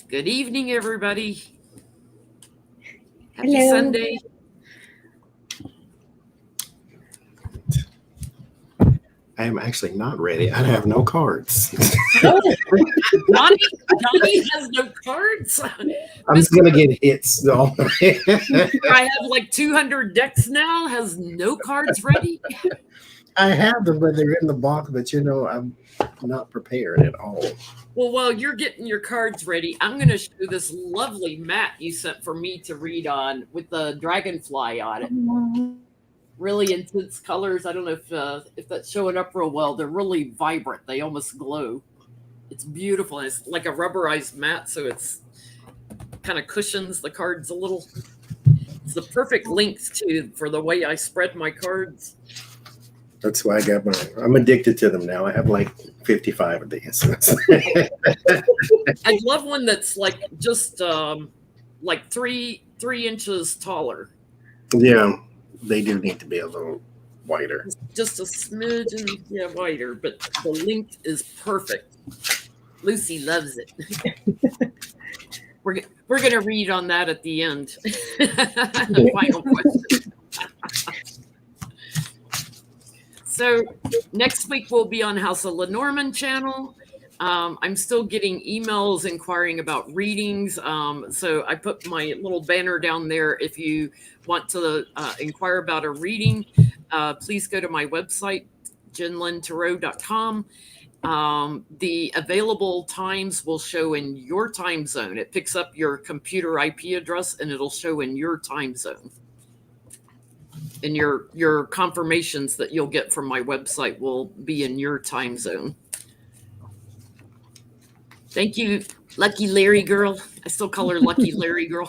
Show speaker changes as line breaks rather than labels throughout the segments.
Good evening, everybody. Happy
Hello.
Sunday.
I am actually not ready. I have no cards.
Oh, Johnny has no cards.
I'm just going to get hits, though.
I have like 200 decks now, has no cards ready.
I have them, but they're in the box, but I'm not prepared at all.
Well, while you're getting your cards ready, I'm going to show this lovely mat you sent for me to read on with the dragonfly on it. Really intense colors. I don't know if that's showing up real well. They're really vibrant. They almost glow. It's beautiful. It's like a rubberized mat, so it's kind of cushions the cards a little. It's the perfect length too for the way I spread my cards.
That's why I got mine. I'm addicted to them now. I have like 55 of these.
I love one that's like just like three inches taller.
Yeah, they do need to be a little wider.
Just a smidgen, wider, but the length is perfect. Lucy loves it. We're going to read on that at the end. The final question. So next week we'll be on House of Lenormand channel. I'm still getting emails inquiring about readings. So I put my little banner down there. If you want to inquire about a reading, please go to my website, jenlyntarot.com. The available times will show in your time zone. It picks up your computer IP address and it'll show in your time zone. And your confirmations that you'll get from my website will be in your time zone. Thank you, Lucky Larry girl. I still call her Lucky Larry girl.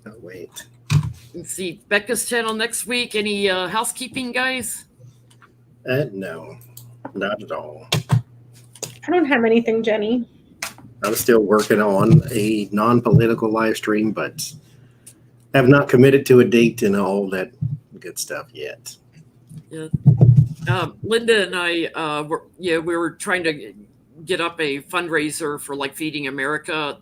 Oh, wait.
Let's see, Becca's channel next week. Any housekeeping, guys?
No, not at all.
I don't have anything, Jenny.
I'm still working on a non-political live stream, but have not committed to a date and all that good stuff yet.
Yeah. Linda and I we were trying to get up a fundraiser for like Feeding America.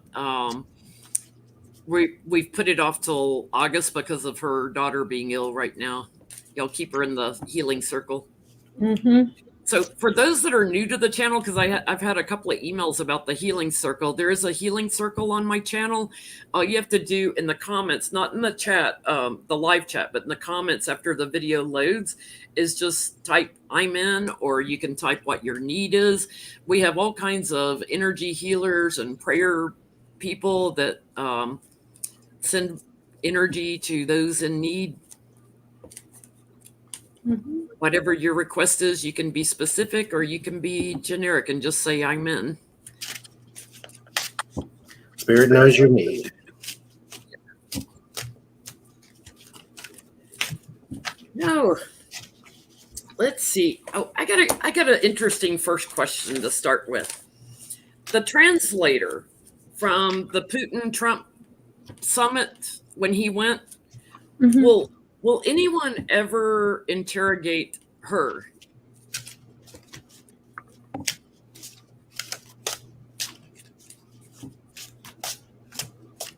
We've put it off till August because of her daughter being ill right now. Y'all keep her in the healing circle.
Mm-hmm.
So for those that are new to the channel, because I've had a couple of emails about the healing circle, there is a healing circle on my channel. All you have to do in the comments, not in the chat, the live chat, but in the comments after the video loads, is just type "I'm in," or you can type what your need is. We have all kinds of energy healers and prayer people that send energy to those in need.
Mm-hmm.
Whatever your request is, you can be specific or you can be generic and just say "I'm in."
Spirit knows your need.
No. Let's see. Oh, I got an interesting first question to start with. The translator from the Putin Trump summit when he went,
Mm-hmm.
will anyone ever interrogate her?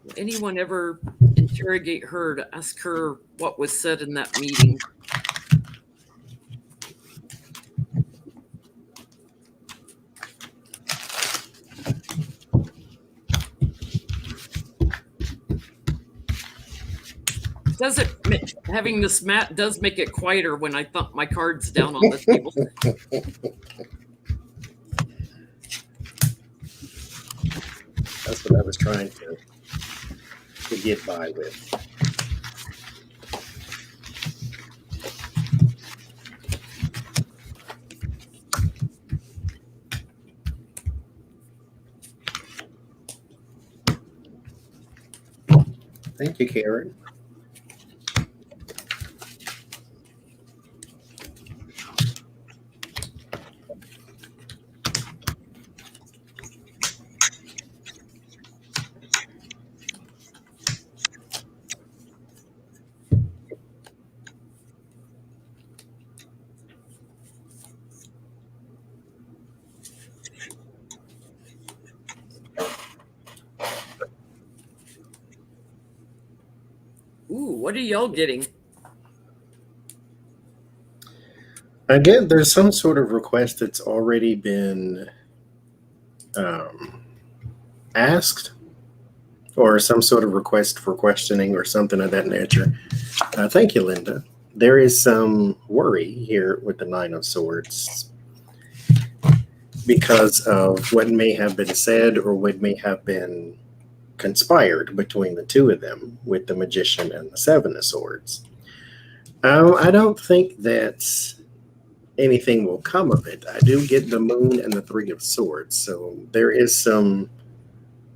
Will anyone ever interrogate her to ask her what was said in that meeting? Does it, having this mat does make it quieter when I thump my cards down on the table.
That's what I was trying to get by with. Thank you, Karen.
Ooh, what are y'all getting?
Again, there's some sort of request that's already been asked, or some sort of request for questioning or something of that nature. Thank you, Linda. There is some worry here with the Nine of Swords because of what may have been said or what may have been conspired between the two of them with the Magician and the Seven of Swords. I don't think that anything will come of it. I do get the Moon and the Three of Swords, so there is some,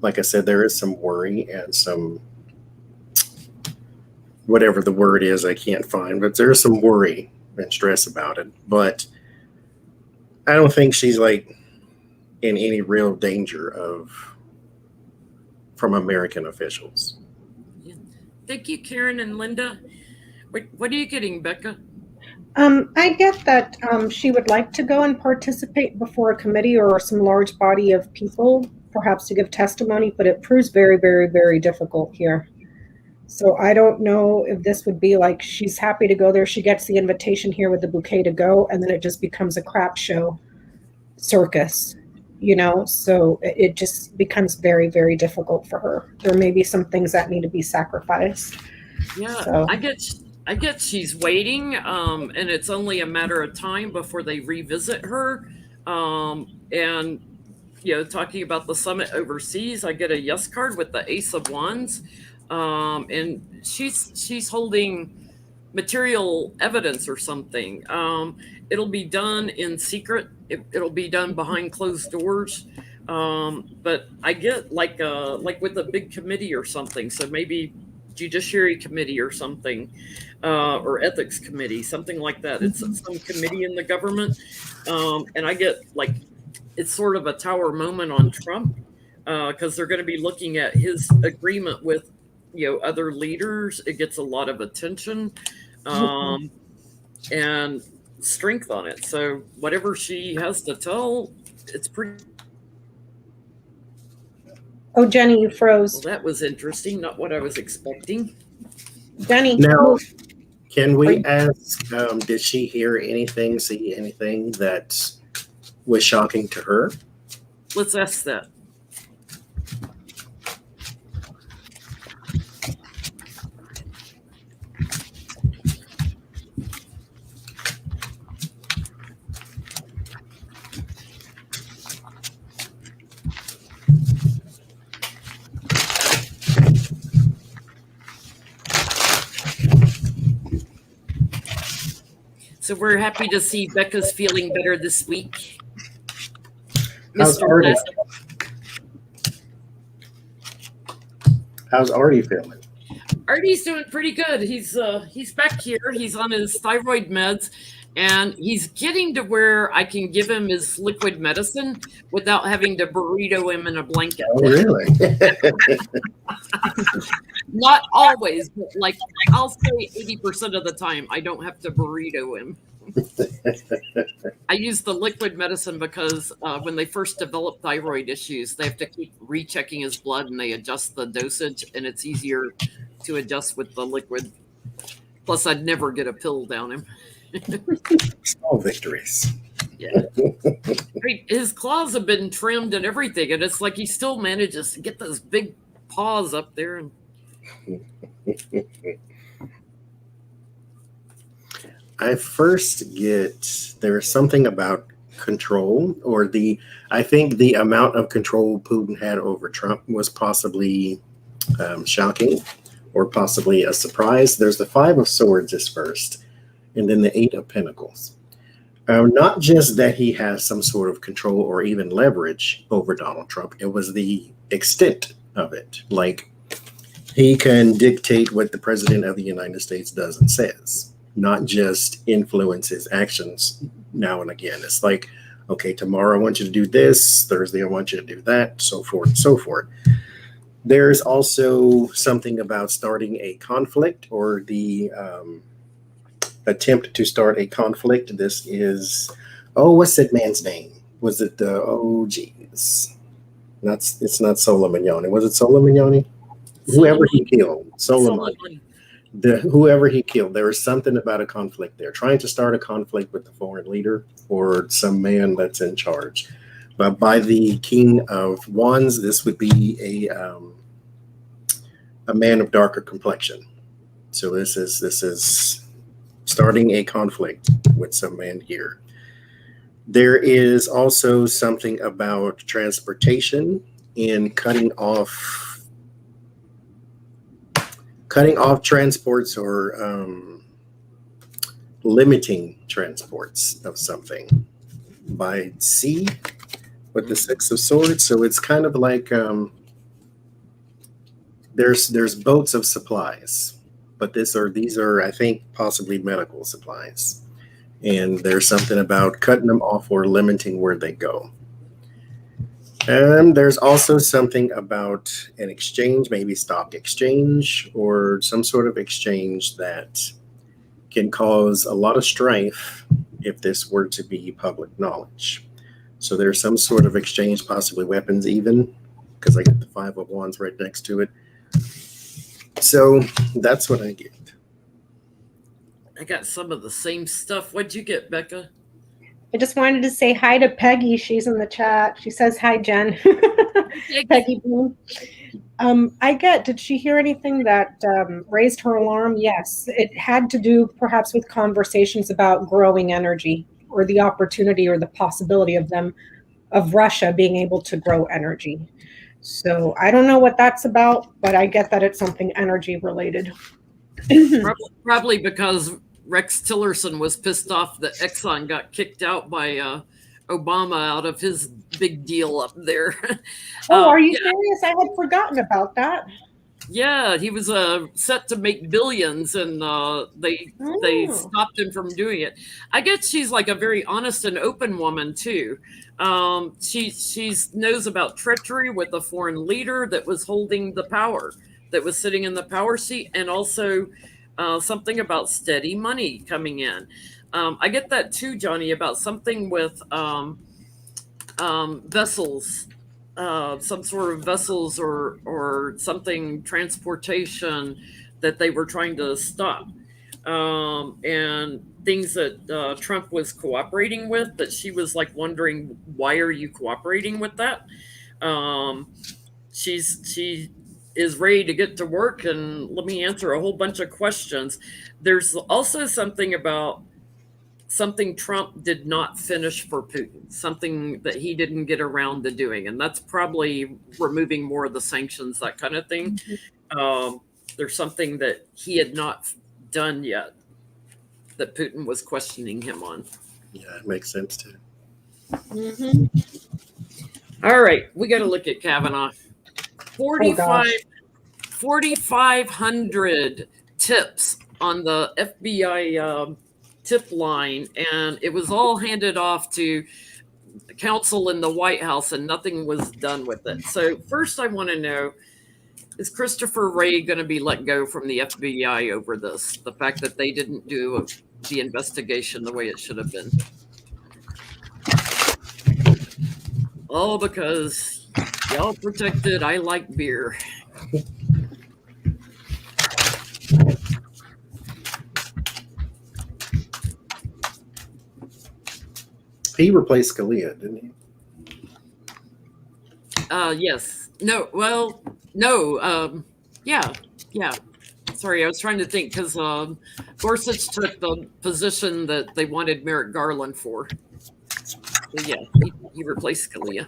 like I said, there is some worry and some, whatever the word is, I can't find, but there's some worry and stress about it. But I don't think she's like in any real danger from American officials.
Yeah. Thank you, Karen and Linda. What are you getting, Becca?
I get that she would like to go and participate before a committee or some large body of people, perhaps to give testimony, but it proves very, very, very difficult here. So I don't know if this would be like she's happy to go there. She gets the invitation here with the bouquet to go, and then it just becomes a crap show circus, so it just becomes very, very difficult for her. There may be some things that need to be sacrificed.
Yeah,
So.
I get she's waiting, and it's only a matter of time before they revisit her. And talking about the summit overseas, I get a yes card with the Ace of Wands, and she's holding material evidence or something. It'll be done in secret. It'll be done behind closed doors. But I get like with a big committee or something. So maybe Judiciary Committee or something, or Ethics Committee, something like that. It's some committee in the government. And I get like, it's sort of a tower moment on Trump, because they're going to be looking at his agreement with other leaders. It gets a lot of attention and strength on it. So whatever she has to tell, it's pretty.
Oh, Jenny, you froze.
Well, that was interesting. Not what I was expecting.
Jenny.
Now, can we ask, did she hear anything, see anything that was shocking to her?
Let's ask that. So we're happy to see Becca's feeling better this week.
How's Artie? How's Artie feeling?
Artie's doing pretty good. He's back here. He's on his thyroid meds, and he's getting to where I can give him his liquid medicine without having to burrito him in a blanket.
Oh, really?
Not always, but like I'll say 80% of the time I don't have to burrito him. I use the liquid medicine because when they first develop thyroid issues, they have to keep rechecking his blood and they adjust the dosage, and it's easier to adjust with the liquid. Plus, I'd never get a pill down him.
Small victories.
Yeah. His claws have been trimmed and everything, and it's like he still manages to get those big paws up there. And
I first get there's something about control, or I think the amount of control Putin had over Trump was possibly shocking or possibly a surprise. There's the Five of Swords is first, and then the Eight of Pentacles. Not just that he has some sort of control or even leverage over Donald Trump, it was the extent of it. Like, he can dictate what the president of the United States does and says, not just influence his actions now and again. It's like, okay, tomorrow I want you to do this, Thursday I want you to do that, so forth and so forth. There's also something about starting a conflict, or the attempt to start a conflict. This is, what's that man's name? Was it it's not Soleimani. Was it Soleimani? Whoever he killed, Soleimani. whoever he killed, there was something about a conflict there, trying to start a conflict with the foreign leader or some man that's in charge. But by the King of Wands, this would be a man of darker complexion. So this is starting a conflict with some man here. There is also something about transportation and cutting off transports or limiting transports of something by sea with the Six of Swords. So it's kind of like there's boats of supplies, but these are I think possibly medical supplies, and there's something about cutting them off or limiting where they go. And there's also something about an exchange, maybe stock exchange or some sort of exchange that can cause a lot of strife if this were to be public knowledge. So there's some sort of exchange, possibly weapons even, because I get the Five of Wands right next to it. So that's what I get.
I got some of the same stuff. What'd you get, Becca?
I just wanted to say hi to Peggy. She's in the chat. She says, hi, Jen. Peggy Boone. Did she hear anything that raised her alarm? Yes. It had to do perhaps with conversations about growing energy or the opportunity or the possibility of Russia being able to grow energy. So I don't know what that's about, but I get that it's something energy related.
Probably because Rex Tillerson was pissed off that Exxon got kicked out by Obama out of his big deal up there.
Oh, are you serious? I had forgotten about that.
Yeah, he was set to make billions, and they stopped him from doing it. I guess she's like a very honest and open woman too. She knows about treachery with a foreign leader that was holding the power, that was sitting in the power seat, and also something about steady money coming in. I get that too, Johnny, about something with vessels. Some sort of vessels or something, transportation that they were trying to stop, and things that Trump was cooperating with, that she was like wondering, why are you cooperating with that? She is ready to get to work and let me answer a whole bunch of questions. There's also something about something Trump did not finish for Putin, something that he didn't get around to doing. And that's probably removing more of the sanctions, that kind of thing. There's something that he had not done yet that Putin was questioning him on.
Yeah, it makes sense too.
Mm-hmm.
All right, we got to look at Kavanaugh. 4,500 tips on the FBI tip line, and it was all handed off to counsel in the White House, and nothing was done with it. So first I want to know, is Christopher Wray going to be let go from the FBI over this, the fact that they didn't do the investigation the way it should have been? All because y'all protected I like beer.
He replaced Scalia, didn't he?
Yes. No. Well, no. Yeah. Sorry, I was trying to think because Gorsuch took the position that they wanted Merrick Garland for. So yeah, he replaced Scalia.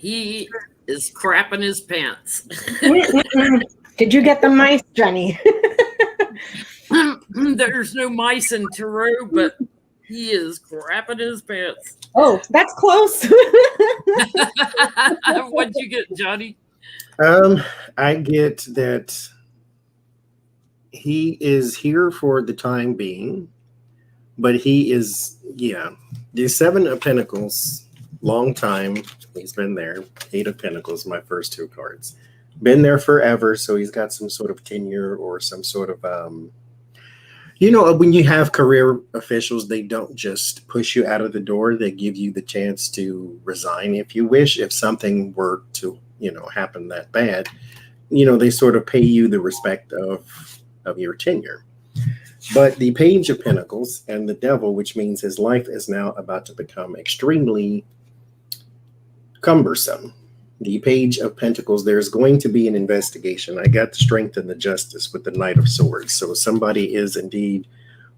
He is crapping his pants.
Did you get the mice, Jenny?
There's no mice in Tarot, but he is crapping his pants.
Oh, that's close.
What'd you get, Johnny?
I get that he is here for the time being, but he is, the Seven of Pentacles, long time. He's been there. Eight of Pentacles, my first two cards. Been there forever, so he's got some sort of tenure or some sort of, when you have career officials, they don't just push you out of the door. They give you the chance to resign if you wish. If something were to, happen that bad, they sort of pay you the respect of your tenure. But the Page of Pentacles and the Devil, which means his life is now about to become extremely cumbersome. The Page of Pentacles, there's going to be an investigation. I got the Strength and the Justice with the Knight of Swords. So somebody is indeed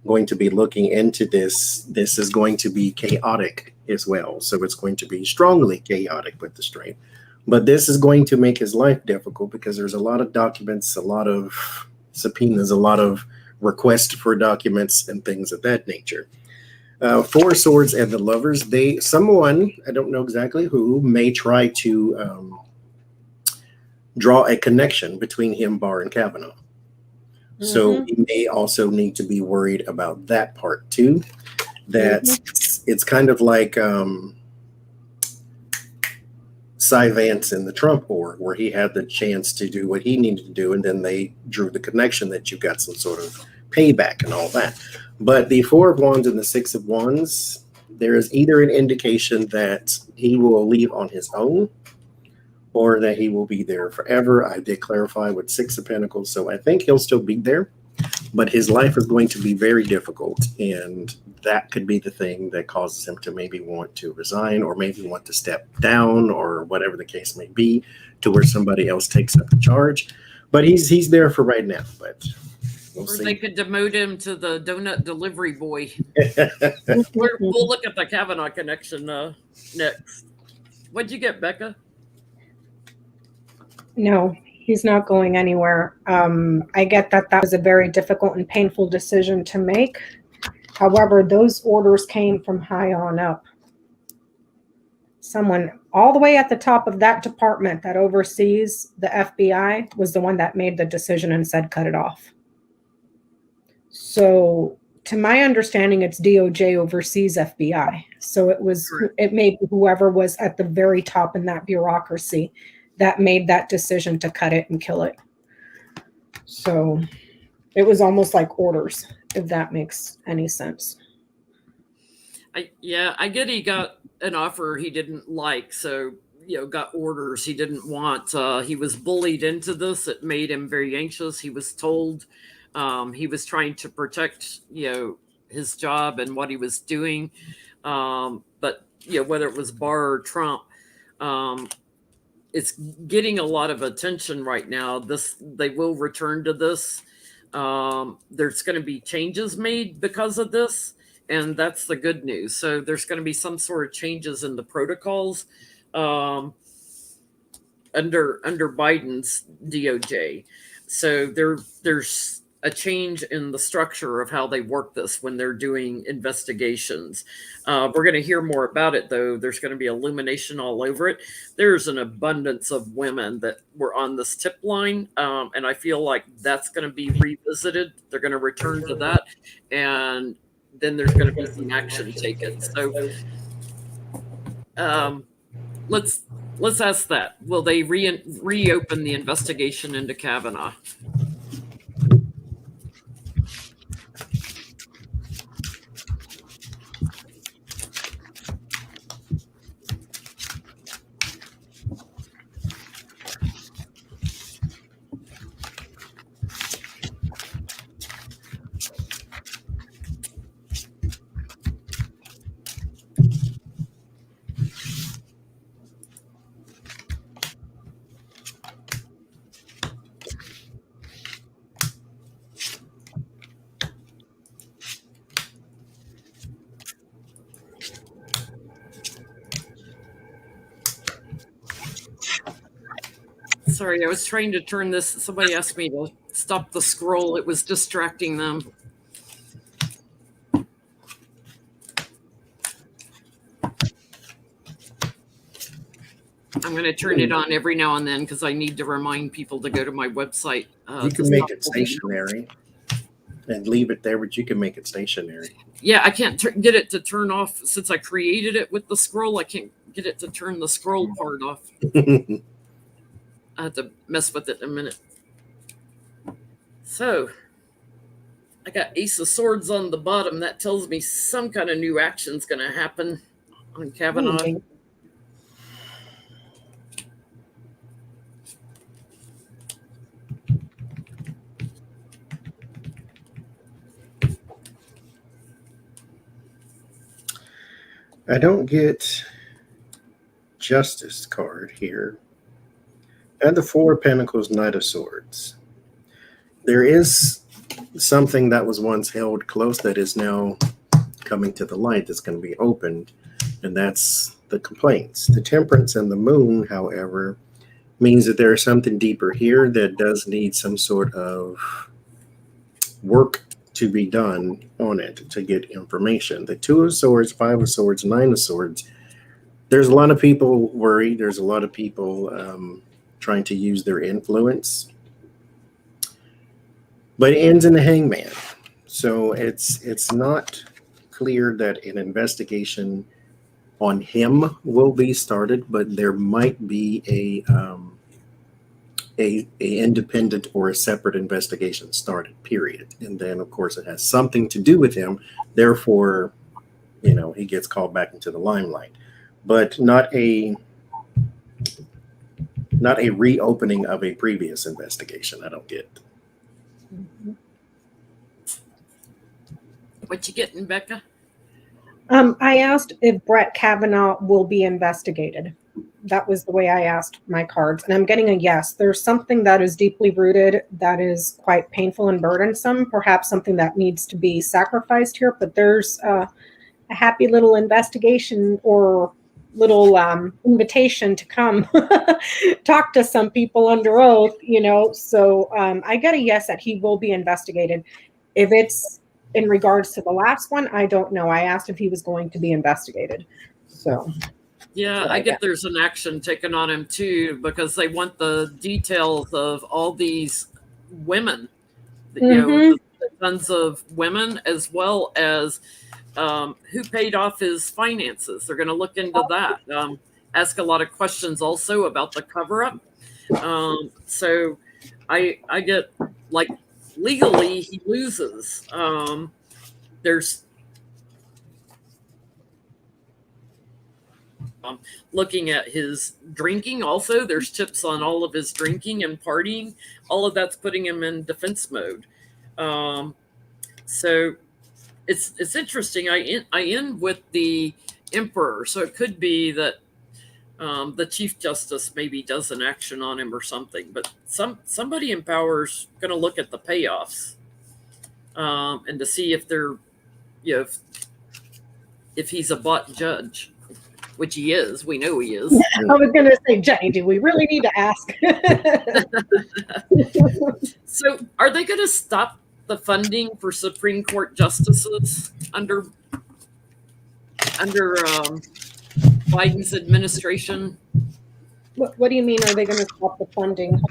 going to be looking into this. This is going to be chaotic as well. So it's going to be strongly chaotic with the Strength. But this is going to make his life difficult because there's a lot of documents, a lot of subpoenas, a lot of requests for documents and things of that nature. Four Swords and the Lovers, someone, I don't know exactly who, may try to draw a connection between him, Barr, and Kavanaugh. Mm-hmm. So he may also need to be worried about that part too. That it's kind of like Cy Vance in the Trump org, where he had the chance to do what he needed to do, and then they drew the connection that you got some sort of payback and all that. But the Four of Wands and the Six of Wands, there is either an indication that he will leave on his own or that he will be there forever. I did clarify with Six of Pentacles, so I think he'll still be there, but his life is going to be very difficult, and that could be the thing that causes him to maybe want to resign or maybe want to step down or whatever the case may be, to where somebody else takes up the charge. But he's there for right now, but we'll see.
They could demote him to the donut delivery boy. We'll look at the Kavanaugh connection next. What'd you get, Becca?
No, he's not going anywhere. I get that was a very difficult and painful decision to make. However, those orders came from high on up. Someone all the way at the top of that department that oversees the FBI was the one that made the decision and said, cut it off. So to my understanding, it's DOJ oversees FBI. So it made whoever was at the very top in that bureaucracy that made that decision to cut it and kill it. So it was almost like orders, if that makes any sense.
I get he got an offer he didn't like, so got orders he didn't want. He was bullied into this. It made him very anxious. He was told he was trying to protect his job and what he was doing, but whether it was Barr or Trump, it's getting a lot of attention right now. They will return to this. There's going to be changes made because of this, and that's the good news. So there's going to be some sort of changes in the protocols under Biden's DOJ. So there's a change in the structure of how they work this when they're doing investigations. We're going to hear more about it, though. There's going to be illumination all over it. There's an abundance of women that were on this tip line, and I feel like that's going to be revisited. They're going to return to that, and then there's going to be some action taken. So let's ask that. Will they reopen the investigation into Kavanaugh? Sorry, I was trying to turn this. Somebody asked me to stop the scroll. It was distracting them. I'm going to turn it on every now and then because I need to remind people to go to my website.
You can make it stationary and leave it there, but you can make it stationary.
Yeah, I can't get it to turn off since I created it with the scroll. I can't get it to turn the scroll part off. I have to mess with it in a minute. So I got Ace of Swords on the bottom. That tells me some kind of new action is going to happen on Kavanaugh.
Okay.
I don't get Justice card here. And the Four of Pentacles, Knight of Swords. There is something that was once held close that is now coming to the light that's going to be opened, and that's the complaints. The Temperance and the Moon, however, means that there is something deeper here that does need some sort of work to be done on it to get information. The Two of Swords, Five of Swords, Nine of Swords. There's a lot of people worried. There's a lot of people trying to use their influence. But it ends in the Hangman. So it's not clear that an investigation on him will be started, but there might be a independent or a separate investigation started, period. And then, of course, it has something to do with him. Therefore, he gets called back into the limelight. But not a reopening of a previous investigation. I don't get.
What you getting, Becca?
I asked if Brett Kavanaugh will be investigated. That was the way I asked my cards, and I'm getting a yes. There's something that is deeply rooted that is quite painful and burdensome, perhaps something that needs to be sacrificed here, but there's a happy little investigation or little invitation to come talk to some people under oath, so I get a yes that he will be investigated. If it's in regards to the last one, I don't know. I asked if he was going to be investigated. So
yeah, I get there's an action taken on him too, because they want the details of all these women, the tons of women, as well as who paid off his finances. They're going to look into that. Ask a lot of questions also about the cover-up. So I get, like, legally he loses. There's looking at his drinking also. There's tips on all of his drinking and partying. All of that's putting him in defense mode. So it's interesting. I end with the Emperor, so it could be that the Chief Justice maybe does an action on him or something. But somebody in power is going to look at the payoffs and to see if they're, if he's a bought judge, which he is. We know he is.
I was going to say, Jenny, do we really need to ask?
So, are they going to stop the funding for Supreme Court justices under Biden's administration?
What do you mean? Are they going to stop the funding?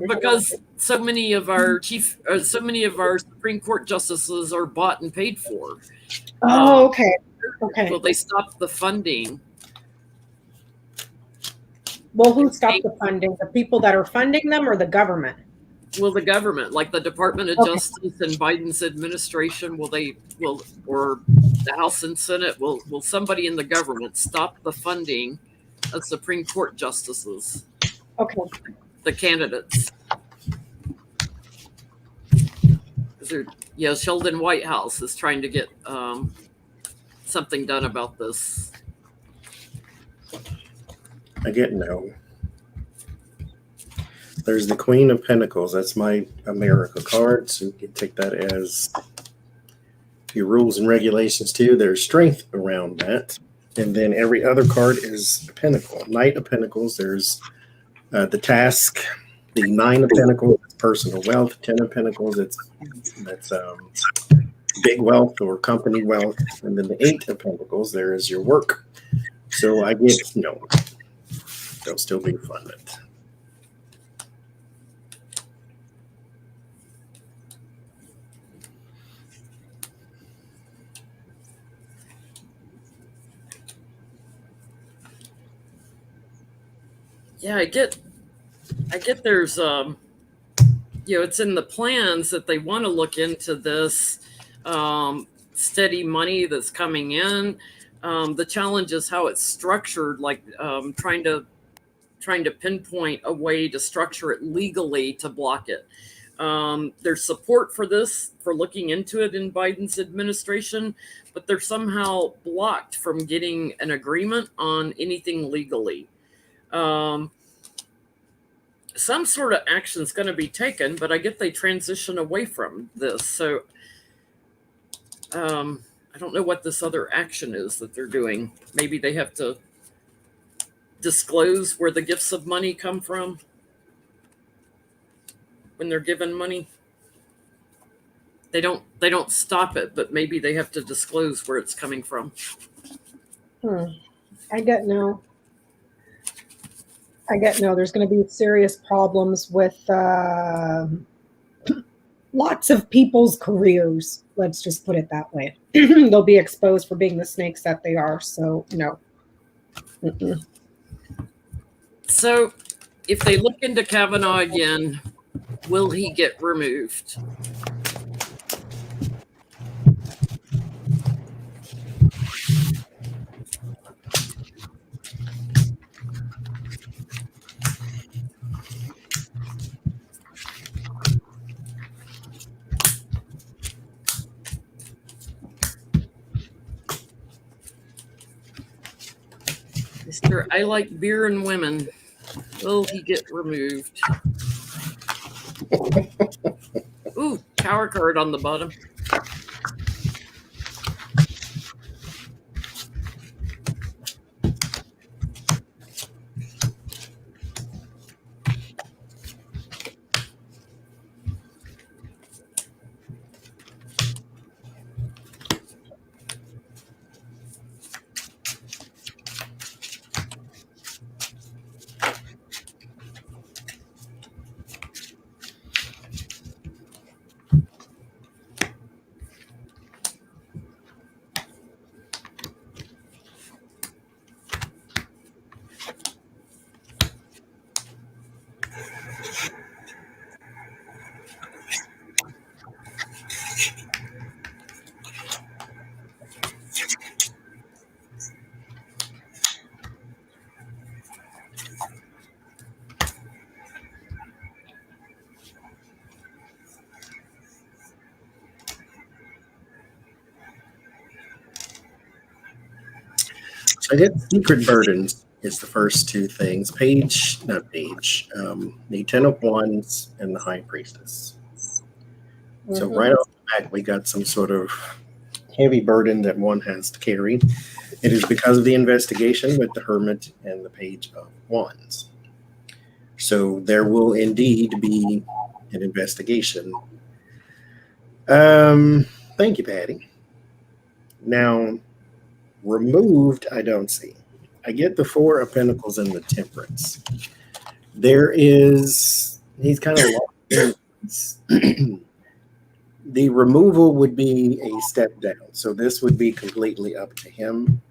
Because so many of our Supreme Court justices are bought and paid for.
Oh, okay. Okay.
Will they stop the funding?
Well, who stopped the funding? The people that are funding them, or the government?
Will the government, like the Department of Justice and Biden's administration, or the House and Senate, will somebody in the government stop the funding of Supreme Court justices?
Okay.
The candidates. Sheldon Whitehouse is trying to get something done about this.
I get no. There's the Queen of Pentacles. That's my America card, so you can take that as your rules and regulations too. There's strength around that. And then every other card is a pentacle. Knight of Pentacles, there's The task, the 9 of Pentacles, is personal wealth. 10 of Pentacles, that's big wealth or company wealth. And then the 8 of Pentacles, there is your work. So I get no. They'll still be funded.
Yeah, I get there's it's in the plans that they want to look into this steady money that's coming in. The challenge is how it's structured, like trying to pinpoint a way to structure it legally to block it. There's support for this, for looking into it in Biden's administration, but they're somehow blocked from getting an agreement on anything legally. Some sort of action is going to be taken, but I get they transition away from this. So I don't know what this other action is that they're doing. Maybe they have to disclose where the gifts of money come from when they're given money. They don't stop it, but maybe they have to disclose where it's coming from.
I get no. There's going to be serious problems with lots of people's careers. Let's just put it that way. They'll be exposed for being the snakes that they are. So, no. Mm-mm.
So if they look into Kavanaugh again, will he get removed? Mr. I like beer and women. Will he get removed? Ooh, power card on the bottom.
I get secret burdens is the first 2 things. The 10 of Wands and the High Priestess. Mm-hmm. So right off the bat, we got some sort of heavy burden that one has to carry. It is because of the investigation with the Hermit and the Page of Wands. So there will indeed be an investigation. Thank you, Patty. Now, removed, I don't see. I get the 4 of Pentacles and the Temperance. He's kind of lost. The removal would be a step down. So this would be completely up to him,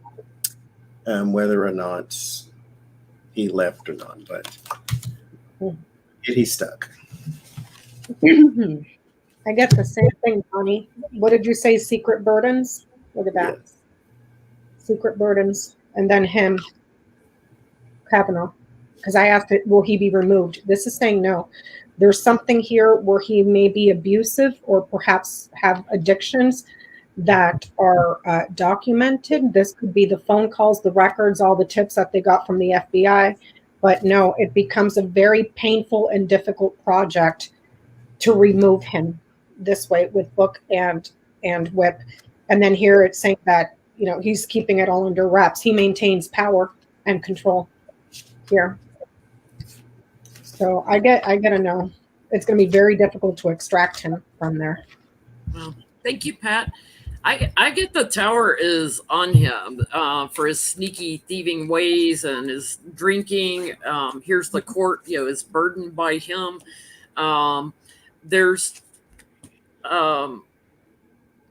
whether or not he left or not. But he's stuck.
I get the same thing, Bonnie. What did you say? Secret burdens? Look at that. Yes. Secret burdens. And then him, Kavanaugh. Because I asked it, will he be removed? This is saying no. There's something here where he may be abusive or perhaps have addictions that are documented. This could be the phone calls, the records, all the tips that they got from the FBI. But no, it becomes a very painful and difficult project to remove him this way with book and whip. And then here it's saying that, he's keeping it all under wraps. He maintains power and control here. So I get to know. It's going to be very difficult to extract him from there.
Well, thank you, Pat. I get the tower is on him for his sneaky thieving ways and his drinking. Here's the court, is burdened by him. There's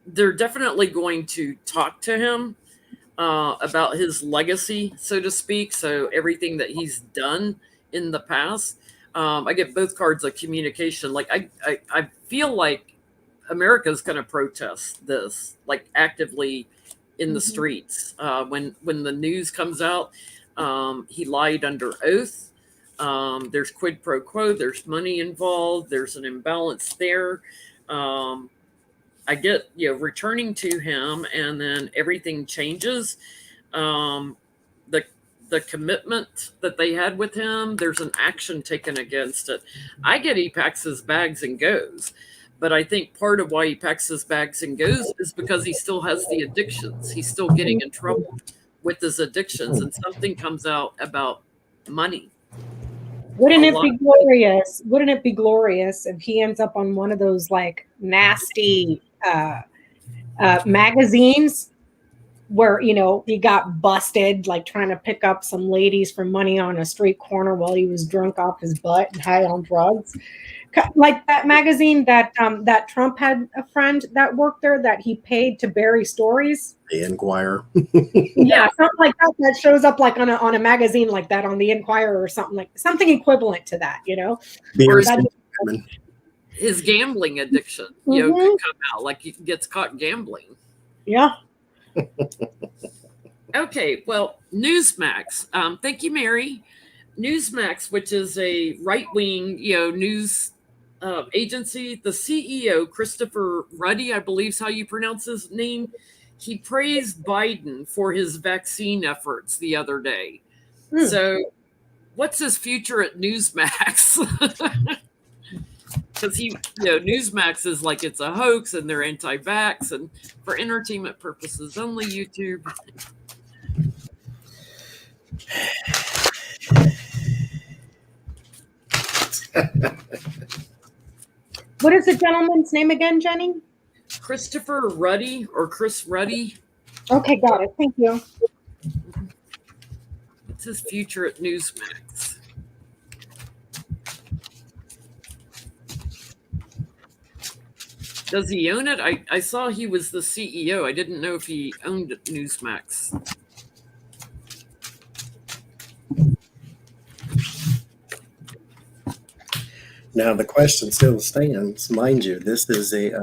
they're definitely going to talk to him about his legacy, so to speak. So everything that he's done in the past. I get both cards of communication. Like I feel like America's going to protest this, like actively in the streets. When the news comes out, he lied under oath. There's quid pro quo. There's money involved. There's an imbalance there. I get, returning to him, and then everything changes. The commitment that they had with him, there's an action taken against it. I get he packs his bags and goes. But I think part of why he packs his bags and goes is because he still has the addictions. He's still getting in trouble with his addictions, and something comes out about money.
Wouldn't it be glorious? Wouldn't it be glorious if he ends up on one of those like nasty magazines where, he got busted like trying to pick up some ladies for money on a street corner while he was drunk off his butt and high on drugs? Like that magazine that that Trump had a friend that worked there that he paid to bury stories.
The Inquirer.
Yeah, something like that shows up like on a magazine like that on the Inquirer or something equivalent to that,
Or his gambling addiction, could come out, like he gets caught gambling.
Yeah.
Okay, well, Newsmax. Thank you, Mary. Newsmax, which is a right-wing, news agency. The CEO, Christopher Ruddy, I believe is how you pronounce his name, he praised Biden for his vaccine efforts the other day. So what's his future at Newsmax? Because Newsmax is like it's a hoax and they're anti-vax and for entertainment purposes only, YouTube.
What is the gentleman's name again, Jenny?
Christopher Ruddy or Chris Ruddy.
Okay, got it. Thank you.
What's his future at Newsmax? Does he own it? I saw he was the CEO. I didn't know if he owned Newsmax.
Now the question still stands, mind you. This is a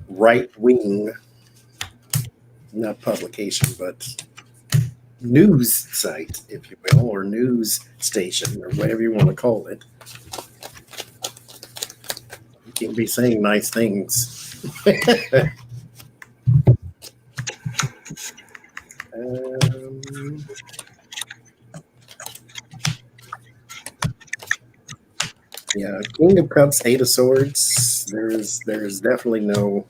right-wing, not publication, but news site, if you will, or news station, or whatever you want to call it. You can be saying nice things. Yeah, King of Cups, Eight of Swords. There's definitely no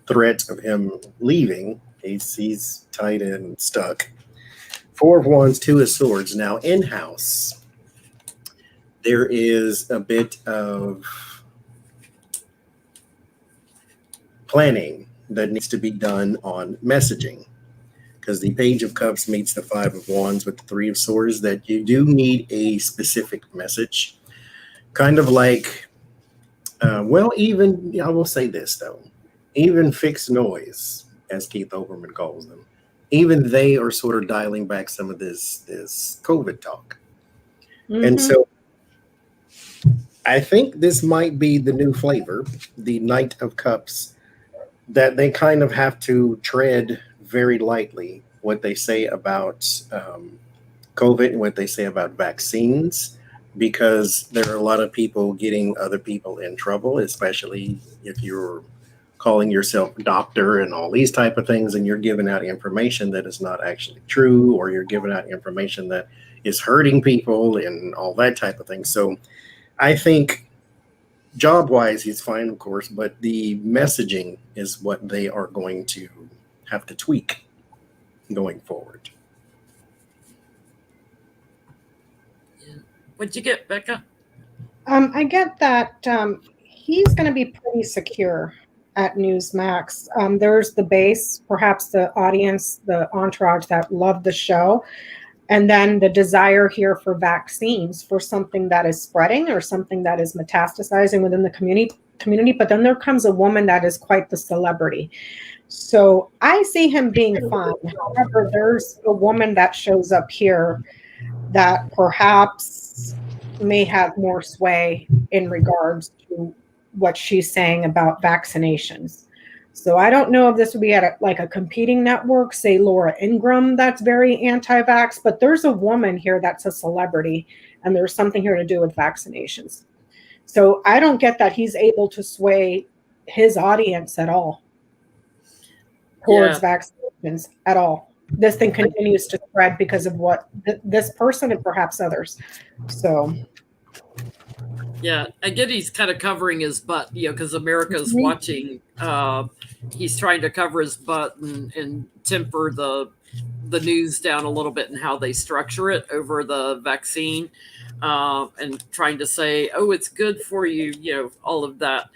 threat of him leaving. He's tied and stuck. Four of Wands, Two of Swords. Now in-house, there is a bit of planning that needs to be done on messaging. Because the Page of Cups meets the Five of Wands with the Three of Swords, that you do need a specific message. Kind of like, even, I will say this though, even fixed noise, as Keith Olbermann calls them, even they are sort of dialing back some of this COVID talk. Mm-hmm. And so I think this might be the new flavor, the Knight of Cups, that they kind of have to tread very lightly what they say about COVID and what they say about vaccines, because there are a lot of people getting other people in trouble, especially if you're calling yourself a doctor and all these type of things, and you're giving out information that is not actually true, or you're giving out information that is hurting people and all that type of thing. So I think job-wise, he's fine, of course, but the messaging is what they are going to have to tweak. going forward.
What'd you get, Becca?
I get that he's going to be pretty secure at Newsmax. There's the base, perhaps the audience, the entourage that loved the show, and then the desire here for vaccines, for something that is spreading or something that is metastasizing within the community. But then there comes a woman that is quite the celebrity. So I see him being fine. However, there's a woman that shows up here that perhaps may have more sway in regards to what she's saying about vaccinations. So I don't know if this would be at a competing network, say Laura Ingraham, that's very anti-vax, but there's a woman here that's a celebrity, and there's something here to do with vaccinations. So I don't get that he's able to sway his audience at all towards vaccinations at all. This thing continues to spread because of what this person and perhaps others. So,
yeah, I get he's kind of covering his butt, because America's watching. He's trying to cover his butt and temper the news down a little bit and how they structure it over the vaccine, and trying to say, oh, it's good for you, all of that.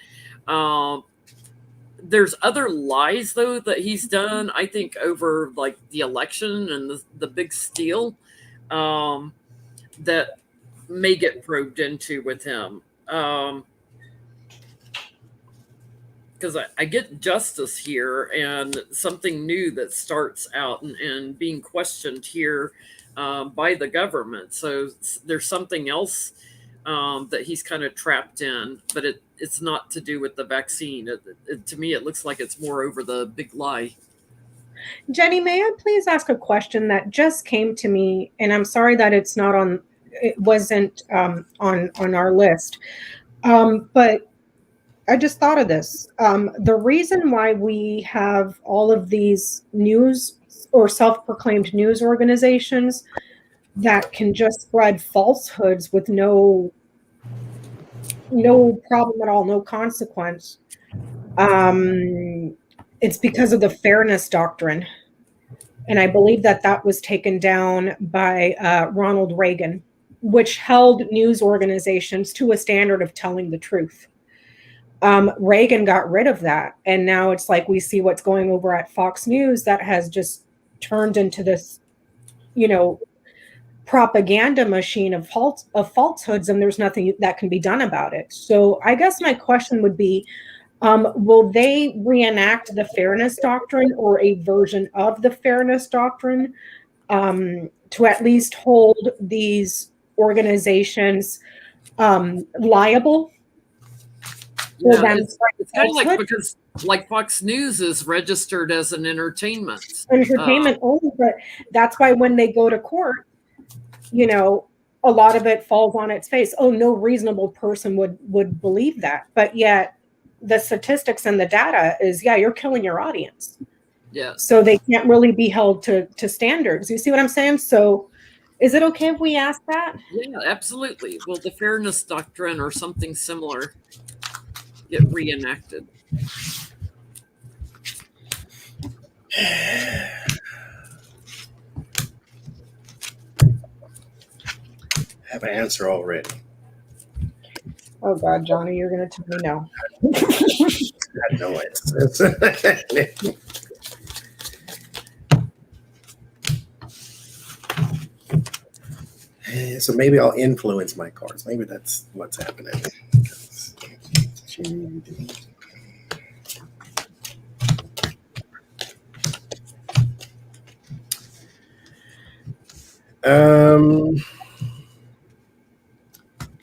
There's other lies, though, that he's done, I think, over like the election and the big steal, that may get probed into with him. Because I get justice here and something new that starts out and being questioned here by the government. So there's something else that he's kind of trapped in, but it's not to do with the vaccine. To me, it looks like it's more over the big lie.
Jenny, may I please ask a question that just came to me, and I'm sorry that it wasn't on our list, but I just thought of this. The reason why we have all of these news or self-proclaimed news organizations that can just spread falsehoods with no problem at all, no consequence. It's because of the fairness doctrine. And I believe that was taken down by Ronald Reagan, which held news organizations to a standard of telling the truth. Reagan got rid of that. And now it's like we see what's going over at Fox News that has just turned into this, propaganda machine of falsehoods, and there's nothing that can be done about it. So I guess my question would be, will they reenact the fairness doctrine or a version of the fairness doctrine to at least hold these organizations liable?
Yeah, it's kind of like, because like Fox News is registered as an entertainment
only, but that's why when they go to court, a lot of it falls on its face. Oh, no reasonable person would believe that. But yet the statistics and the data is, you're killing your audience.
Yeah.
So they can't really be held to standards. You see what I'm saying? So is it okay if we ask that?
Yeah, absolutely. Well, the fairness doctrine or something similar get reenacted.
Have an answer already.
Oh God, Johnny, you're going to tell me no.
I know it. So maybe I'll influence my cards. Maybe that's what's happening.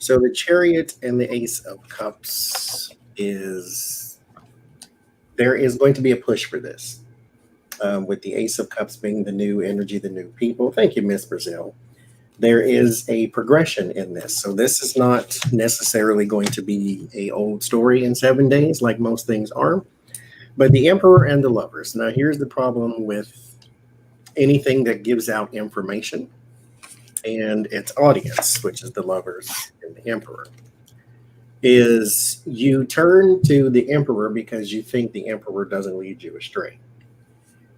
So the Chariot and the Ace of Cups there is going to be a push for this, with the Ace of Cups being the new energy, the new people. Thank you, Miss Brazil. There is a progression in this. So this is not necessarily going to be an old story in 7 days like most things are, but the Emperor and the Lovers. Now, here's the problem with anything that gives out information and its audience, which is the Lovers and the Emperor, is you turn to the Emperor because you think the Emperor doesn't lead you astray.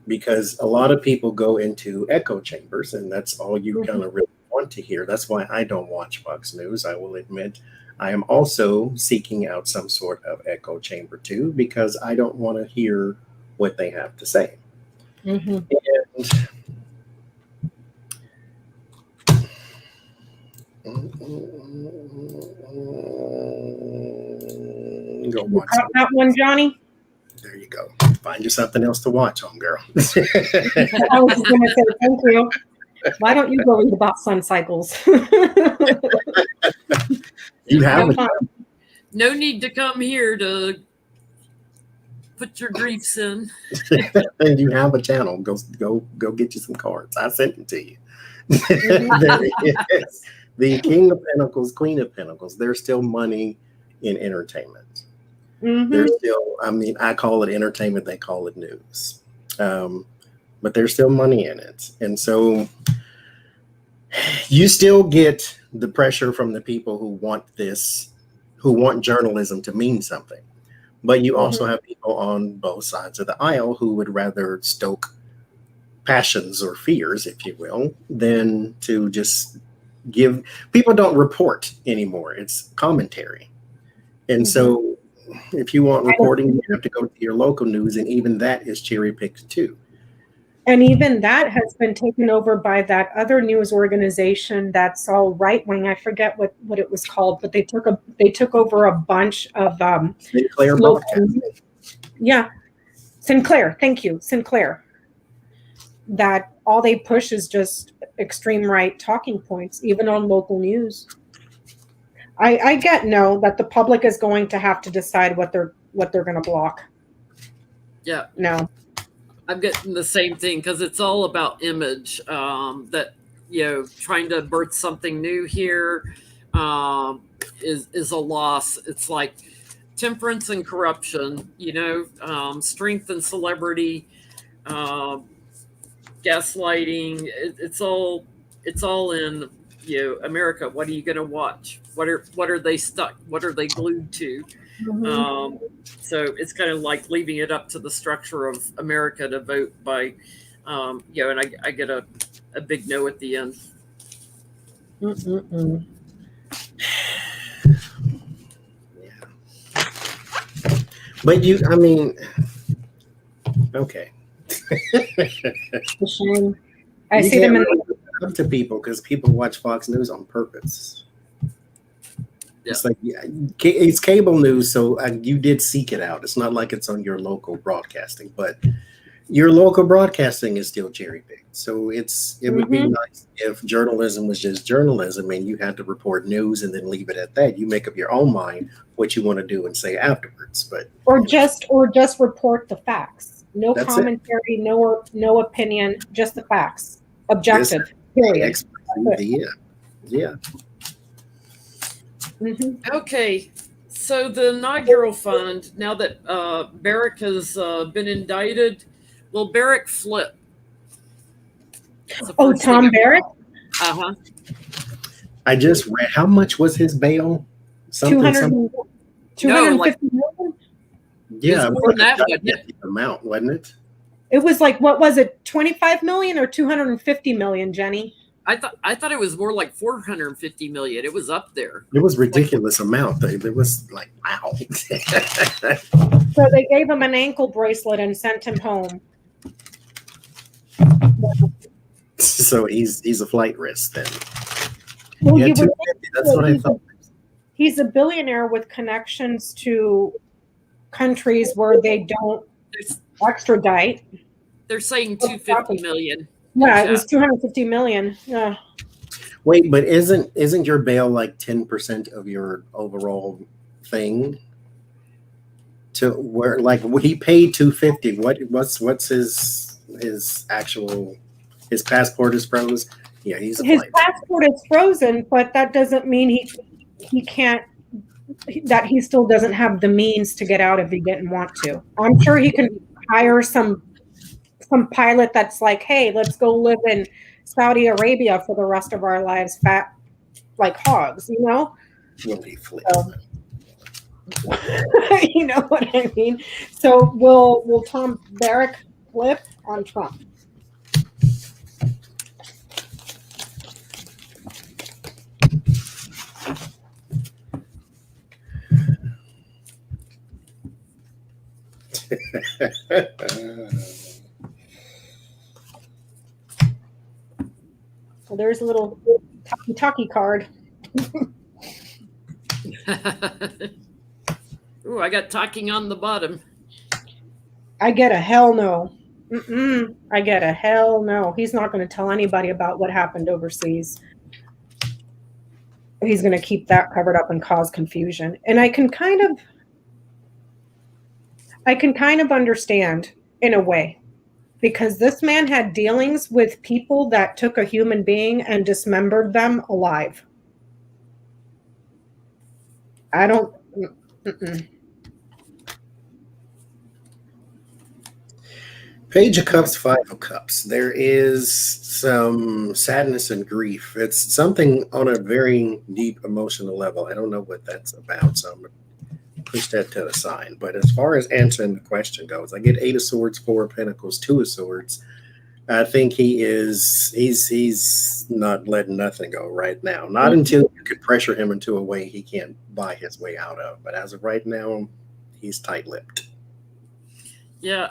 because a lot of people go into echo chambers, and that's all you kind of really want to hear. That's why I don't watch Fox News. I will admit I am also seeking out some sort of echo chamber too, because I don't want to hear what they have to say.
Mm-hmm.
And go
You
watch
caught that one, Johnny?
There you go. Find you something else to watch, homegirl.
I was just going to say thank you. Why don't you go read about sun cycles?
You have
No need to come here to put your griefs in.
and you have a channel. Go get you some cards. I sent them to you. There it is. The King of Pentacles, Queen of Pentacles. There's still money in entertainment.
Mm-hmm.
There's still, I mean, I call it entertainment, they call it news. But there's still money in it. And so you still get the pressure from the people who want journalism to mean something. But you also have people on both sides of the aisle who would rather stoke passions or fears, if you will, than to just give. People don't report anymore. It's commentary. And so if you want reporting, you have to go to your local news, and even that is cherry picked too.
And even that has been taken over by that other news organization that's all right wing. I forget what it was called, but they took over a bunch of
Sinclair Broadcasting.
Yeah, Sinclair. Thank you, Sinclair. That all they push is just extreme right talking points, even on local news. I get that the public is going to have to decide what they're going to block.
Yeah.
No.
I'm getting the same thing because it's all about image. That trying to birth something new here is a loss. It's like temperance and corruption. Strength and celebrity, gaslighting. It's all in America. What are you going to watch? What are they stuck? What are they glued to? So it's kind of like leaving it up to the structure of America to vote by, and I get a big no at the end.
Yeah. But okay.
It's a shame. I see them
up to people because people watch Fox News on purpose.
Yeah.
It's like it's cable news, so you did seek it out. It's not like it's on your local broadcasting, but your local broadcasting is still cherry picked. So it would be nice if journalism was just journalism and you had to report news and then leave it at that. You make up your own mind what you want to do and say afterwards, but or just
report the facts. No commentary, no opinion, just the facts. Objective. Period.
Yeah.
Okay, so the inaugural fund, now that Barrack has been indicted, will Barrack flip?
Tom Barrack?
I just read, how much was his bail? 250
million?
Yeah,
it was
the amount, wasn't it?
It was like, what was it, 25 million or 250 million, Jenny?
I thought it was more like 450 million. It was up there.
It was ridiculous amount. It was like, wow.
So they gave him an ankle bracelet and sent him home.
So he's a flight risk then.
Well,
yeah, that's what I thought.
He's a billionaire with connections to countries where they don't extradite.
They're saying 250 million.
Yeah, it was 250 million. Yeah.
Wait, but isn't your bail like 10% of your overall thing? To where like he paid 250. What's his actual passport is frozen? Yeah, his
passport is frozen, but that doesn't mean he can't, that he still doesn't have the means to get out if he didn't want to. I'm sure he can hire some pilot that's like, hey, let's go live in Saudi Arabia for the rest of our lives, fat like hogs,
Will he flip?
You know what I mean? So will Tom Barrack flip? on Trump. Well, there's a little talkie card.
Ooh, I got talking on the bottom.
I get a hell no. I get a hell no. He's not going to tell anybody about what happened overseas. He's going to keep that covered up and cause confusion. And I can kind of understand in a way, because this man had dealings with people that took a human being and dismembered them alive. I don't.
Page of Cups, Five of Cups. There is some sadness and grief. It's something on a very deep emotional level. I don't know what that's about, so I'm going to push that to the side. But as far as answering the question goes, I get Eight of Swords, Four of Pentacles, Two of Swords. I think he's not letting nothing go right now. Not until you could pressure him into a way he can't buy his way out of. But as of right now, he's tight-lipped.
Yeah,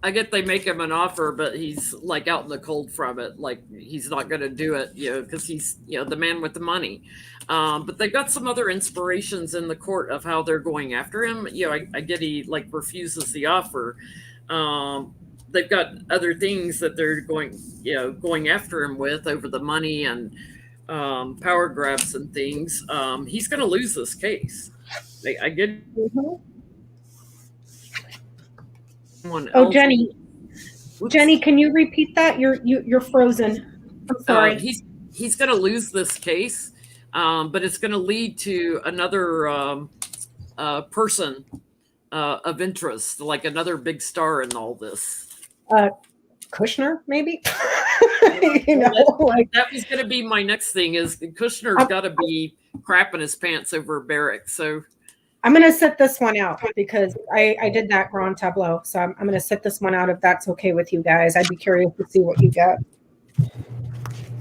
I get they make him an offer, but he's like out in the cold from it. Like he's not going to do it, because he's, the man with the money. But they've got some other inspirations in the court of how they're going after him. I get he like refuses the offer. They've got other things that they're going after him with over the money and power grabs and things. He's going to lose this case. I get.
Oh, Jenny, can you repeat that? You're frozen. I'm sorry.
He's going to lose this case, but it's going to lead to another person of interest, like another big star in all this.
Kushner, maybe.
That was going to be my next thing. Is Kushner's got to be crapping his pants over Barrack. So
I'm going to set this one out because I did that grand tableau. So I'm going to set this one out if that's okay with you guys. I'd be curious to see what you get.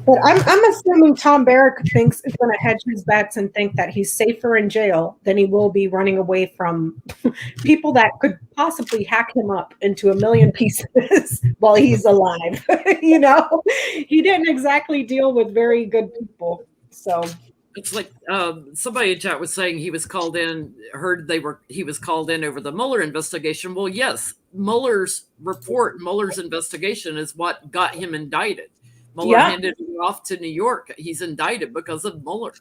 But I'm assuming Tom Barrack thinks is going to hedge his bets and think that he's safer in jail than he will be running away from people that could possibly hack him up into a million pieces while he's alive. He didn't exactly deal with very good people. So
it's like somebody in chat was saying he was called in, he was called in over the Mueller investigation. Well, yes, Mueller's report, Mueller's investigation is what got him indicted. Mueller handed it off to New York. He's indicted because of Mueller.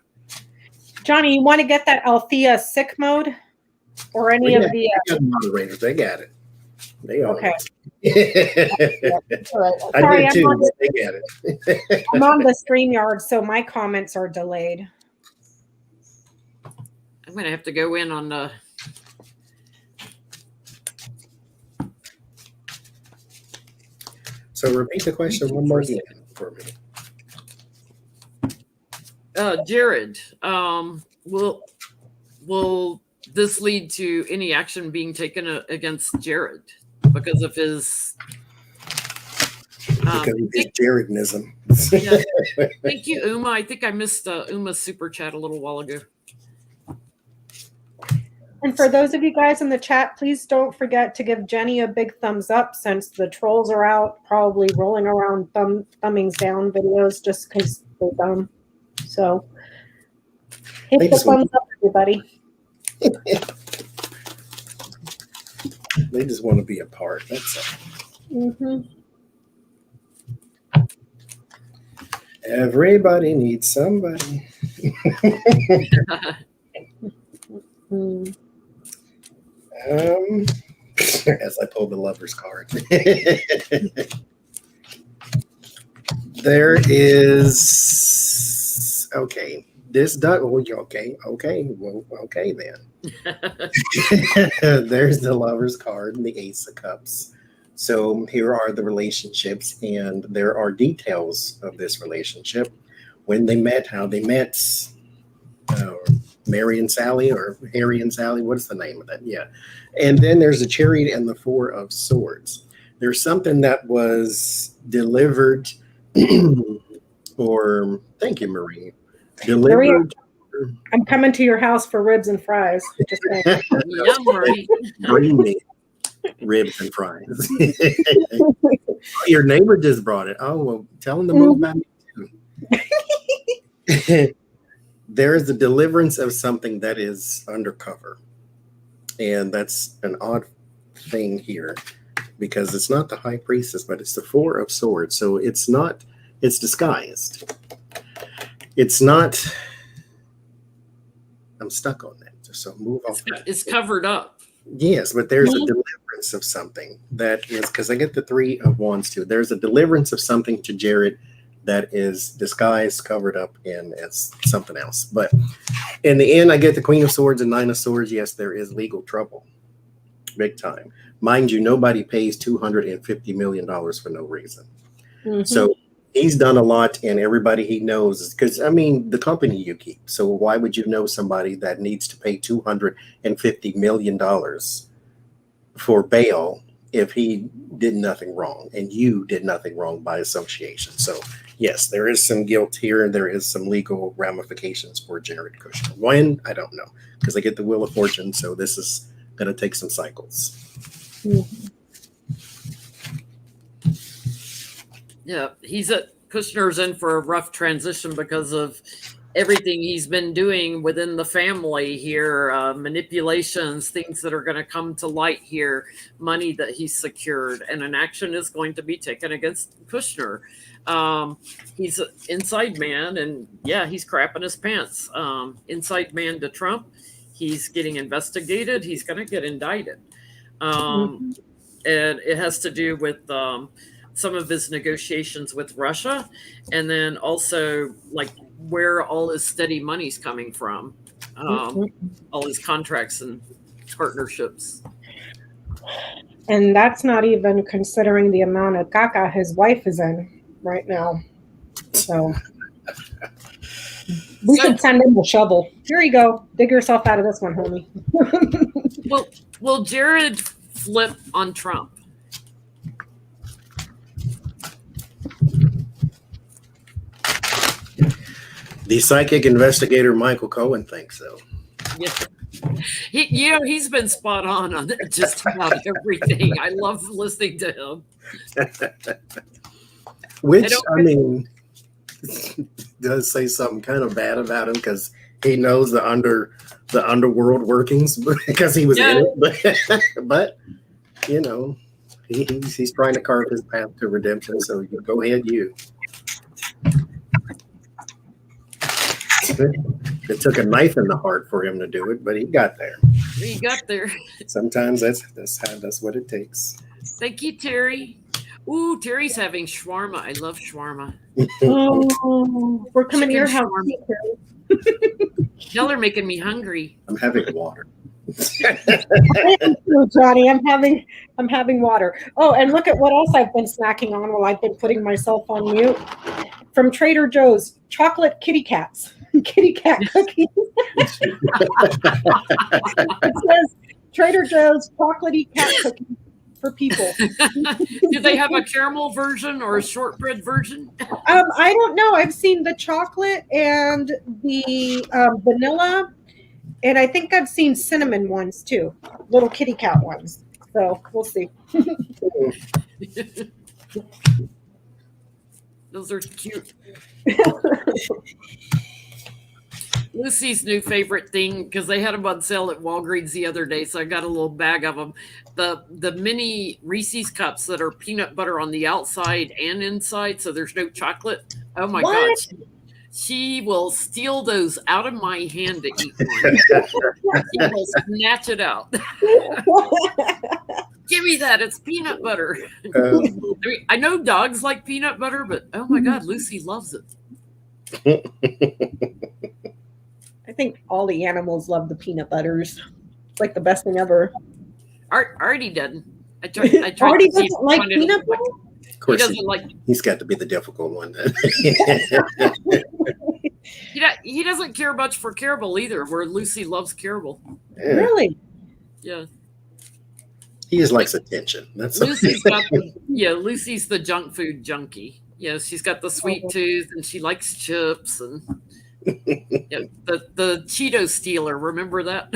Johnny, you want to get that Althea sick mode or any of the
moderators? They got it. They all
okay.
All right.
Sorry,
I did too. They got it.
I'm on the StreamYard, so my comments are delayed.
I'm going to have to go in on the.
So repeat the question one more again for me.
Jared, will this lead to any action being taken against Jared because of his
Jarednism?
Yeah. Thank you, Uma. I think I missed Uma's super chat a little while ago.
And for those of you guys in the chat, please don't forget to give Jenny a big thumbs up since the trolls are out, probably rolling around thumbings down videos just because they're dumb. So hit the thumbs up, everybody.
They just want to be a part. That's all. Everybody needs somebody. As I pull the lover's card. There is this duck. Okay then. There's the lover's card and the Ace of Cups. So here are the relationships, and there are details of this relationship. When they met, how they met, Mary and Sally, or Harry and Sally. What's the name of that? Yeah. And then there's the Chariot and the Four of Swords. There's something that was delivered, or thank you, Marie.
Maria,
Delivered.
I'm coming to your house for ribs and fries. Just saying.
Yeah, Marie.
Bring me ribs and fries. Your neighbor just brought it. Oh, well, tell him to move by me too. There is a deliverance of something that is undercover. And that's an odd thing here because it's not the high priestess, but it's the Four of Swords. So it's disguised. It's not, I'm stuck on that. So move off.
It's covered up.
Yes, but there's a deliverance of something that is, because I get the Three of Wands too. There's a deliverance of something to Jared that is disguised, covered up in as something else. But in the end, I get the Queen of Swords and Nine of Swords. Yes, there is legal trouble. Big time. Mind you, nobody pays $250 million for no reason. Mm-hmm. So he's done a lot, and everybody he knows, because, I mean, the company you keep. So why would you know somebody that needs to pay $250 million for bail if he did nothing wrong and you did nothing wrong by association? So yes, there is some guilt here, and there is some legal ramifications for Jared Kushner. When? I don't know, because I get the Wheel of Fortune, so this is going to take some cycles.
Mm-hmm.
Yeah, Kushner's in for a rough transition because of everything he's been doing within the family here, manipulations, things that are going to come to light here, money that he's secured, and an action is going to be taken against Kushner. He's an inside man, and yeah, he's crapping his pants. Inside man to Trump. He's getting investigated. He's going to get indicted. And it has to do with some of his negotiations with Russia, and then also like where all his steady money's coming from, all his contracts and partnerships.
And that's not even considering the amount of caca his wife is in right now. So we should send him the shovel. Here you go. Dig yourself out of this one, homie.
Will Jared flip on Trump?
The psychic investigator Michael Cohen thinks so.
Yeah, he's been spot on just about everything. I love listening to him.
Which, I mean, does say something kind of bad about him because he knows the underworld workings because he was in it. But you know, he's trying to carve his path to redemption. So you go ahead, you. It took a knife in the heart for him to do it, but he got there.
He got there.
Sometimes that's what it takes.
Thank you, Terry. Ooh, Terry's having shawarma. I love shawarma.
Oh, we're coming to your house, Terry.
Y'all are making me hungry.
I'm having water.
Johnny, I'm having water. Oh, and look at what else I've been snacking on while I've been putting myself on mute. From Trader Joe's, chocolate kitty cats. Kitty cat cookies. It says Trader Joe's chocolatey cat cookies for people.
Do they have a caramel version or a shortbread version?
I don't know. I've seen the chocolate and the vanilla, and I think I've seen cinnamon ones too, little kitty cat ones. So we'll see.
Those are cute. Lucy's new favorite thing, because they had them on sale at Walgreens the other day, so I got a little bag of them. The mini Reese's cups that are peanut butter on the outside and inside, so there's no chocolate. Oh my gosh. She will steal those out of my hand to eat one. She will snatch it out. Give me that. It's peanut butter. I mean, I know dogs like peanut butter, but oh my God, Lucy loves it.
I think all the animals love the peanut butters. It's like the best thing ever.
Artie doesn't. I tried
Artie
to see
doesn't like peanut butter?
Of course,
he doesn't like.
He's got to be the difficult one.
He doesn't care much for caramel either, where Lucy loves caramel.
Yeah.
Really?
Yeah.
He just likes attention. That's
Lucy's got Lucy's the junk food junkie. She's got the sweet tooth and she likes chips and the Cheeto stealer. Remember that?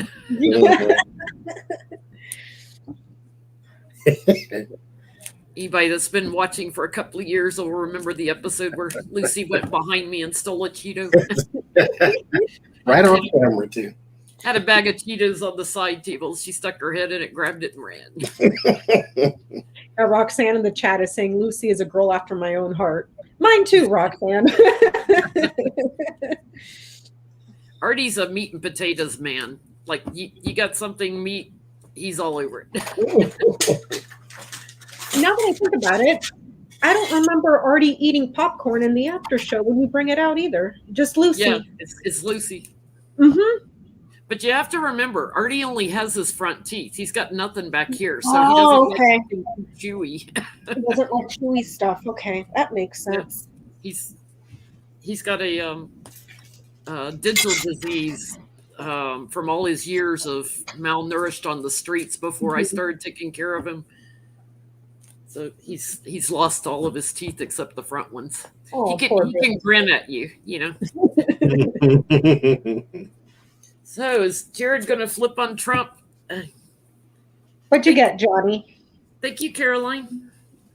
Anybody that's been watching for a couple of years will remember the episode where Lucy went behind me and stole a Cheeto.
Right on camera too.
Had a bag of Cheetos on the side table. She stuck her head in it, grabbed it, and ran.
Roxanne in the chat is saying Lucy is a girl after my own heart. Mine too, Roxanne.
Artie's a meat and potatoes man. Like you got something meat, he's all over it.
Now that I think about it, I don't remember Artie eating popcorn in the after show when you bring it out either. Just Lucy.
Yeah, it's Lucy.
Mm-hmm.
But you have to remember, Artie only has his front teeth. He's got nothing back here, so
he doesn't
like chewy.
He doesn't like chewy stuff. Okay, that makes sense.
He's got a dental disease from all his years of malnourished on the streets before I started taking care of him. So he's lost all of his teeth except the front ones.
Oh,
he can grin at you, So is Jared going to flip on Trump?
What'd you get, Johnny?
Thank you, Caroline.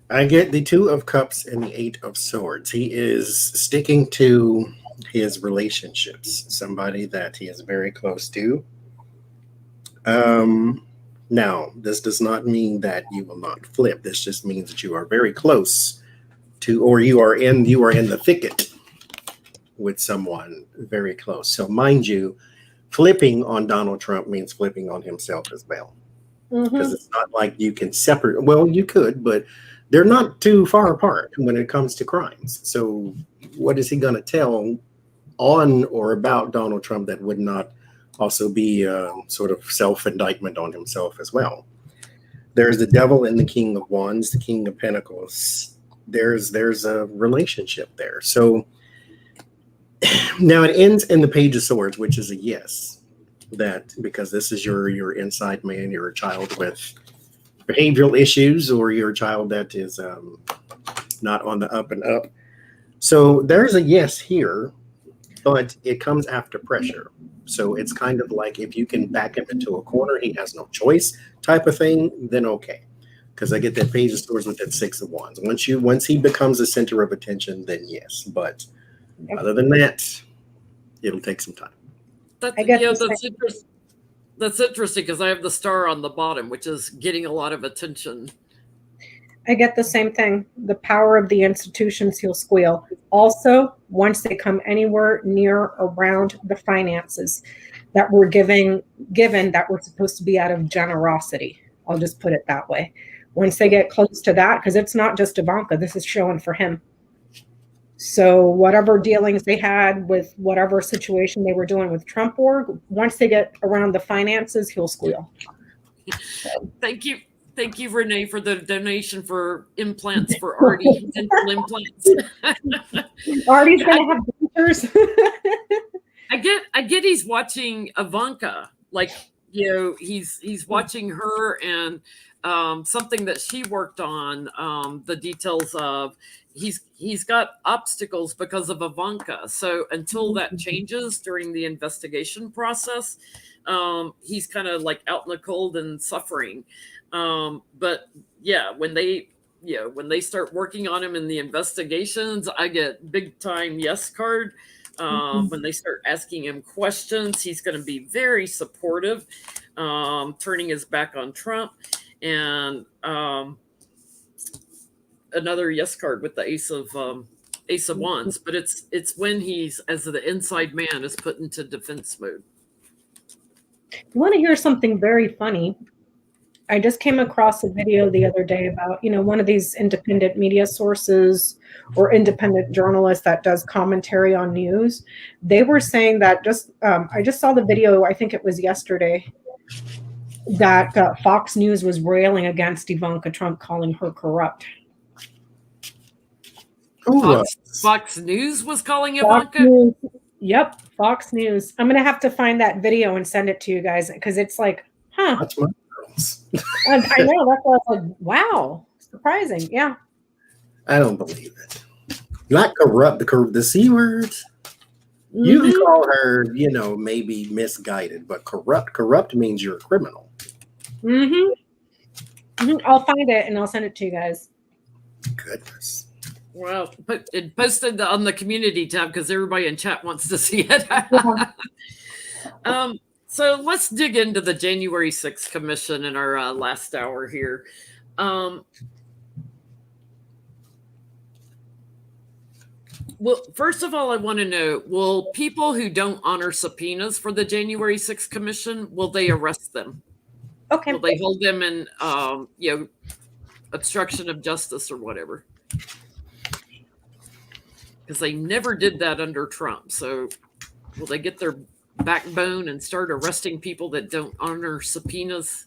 I get the 2 of Cups and the 8 of Swords. He is sticking to his relationships, somebody that he is very close to. Now, this does not mean that you will not flip. This just means that you are very close to, or you are in the thicket with someone very close. So mind you, flipping on Donald Trump means flipping on himself as well. Because it's not like you can separate. Well, you could, but they're not too far apart when it comes to crimes. So what is he going to tell on or about Donald Trump that would not also be sort of self-indictment on himself as well? There's the Devil and the King of Wands, the King of Pentacles. There's a relationship there. So now it ends in the Page of Swords, which is a yes. That because this is your inside man, you're a child with behavioral issues, or you're a child that is not on the up and up. So there's a yes here, but it comes after pressure. So it's kind of like if you can back him into a corner, he has no choice type of thing, then okay. Because I get that Page of Swords with that 6 of Wands. Once he becomes the center of attention, then yes. But other than that, it'll take some time.
That's interesting because I have the star on the bottom, which is getting a lot of attention.
I get the same thing. The power of the institutions, he'll squeal. Also, once they come anywhere near around the finances that we're given that were supposed to be out of generosity, I'll just put it that way. Once they get close to that, because it's not just Ivanka, this is showing for him. So whatever dealings they had with whatever situation they were doing with Trump org, once they get around the finances, he'll squeal.
Thank you, Renee, for the donation for implants for Artie, dental implants.
Artie's going to have dentures.
I get he's watching Ivanka, like, he's watching her and something that she worked on, the details of. He's got obstacles because of Ivanka. So until that changes during the investigation process, he's kind of like out in the cold and suffering. But yeah, when they start working on him in the investigations, I get big time yes card. When they start asking him questions, he's going to be very supportive, turning his back on Trump, and another yes card with the Ace of Wands. But it's when he's, as the inside man, is put into defense mode.
You want to hear something very funny? I just came across a video the other day about, one of these independent media sources or independent journalists that does commentary on news. They were saying that I just saw the video, I think it was yesterday, that Fox News was railing against Ivanka Trump, calling her corrupt.
Fox News was calling Ivanka?
News. Yep, Fox News. I'm going to have to find that video and send it to you guys because it's like, huh.
That's my girl. criminals.
I know, that's why I was like, wow, surprising. Yeah.
I don't believe it. Not corrupt, the C words. You can
Mhm.
call her, maybe misguided, but corrupt means you're a criminal.
Mhm. Mhm. I'll find it and I'll send it to you guys.
Goodness.
Well, but it posted on the community tab because everybody in chat wants to see it. So let's dig into the January 6th commission in our last hour here. Well, first of all, I want to know, will people who don't honor subpoenas for the January 6th commission, will they arrest them?
Okay.
Will they hold them in, obstruction of justice or whatever? Because they never did that under Trump. So will they get their backbone and start arresting people that don't honor subpoenas?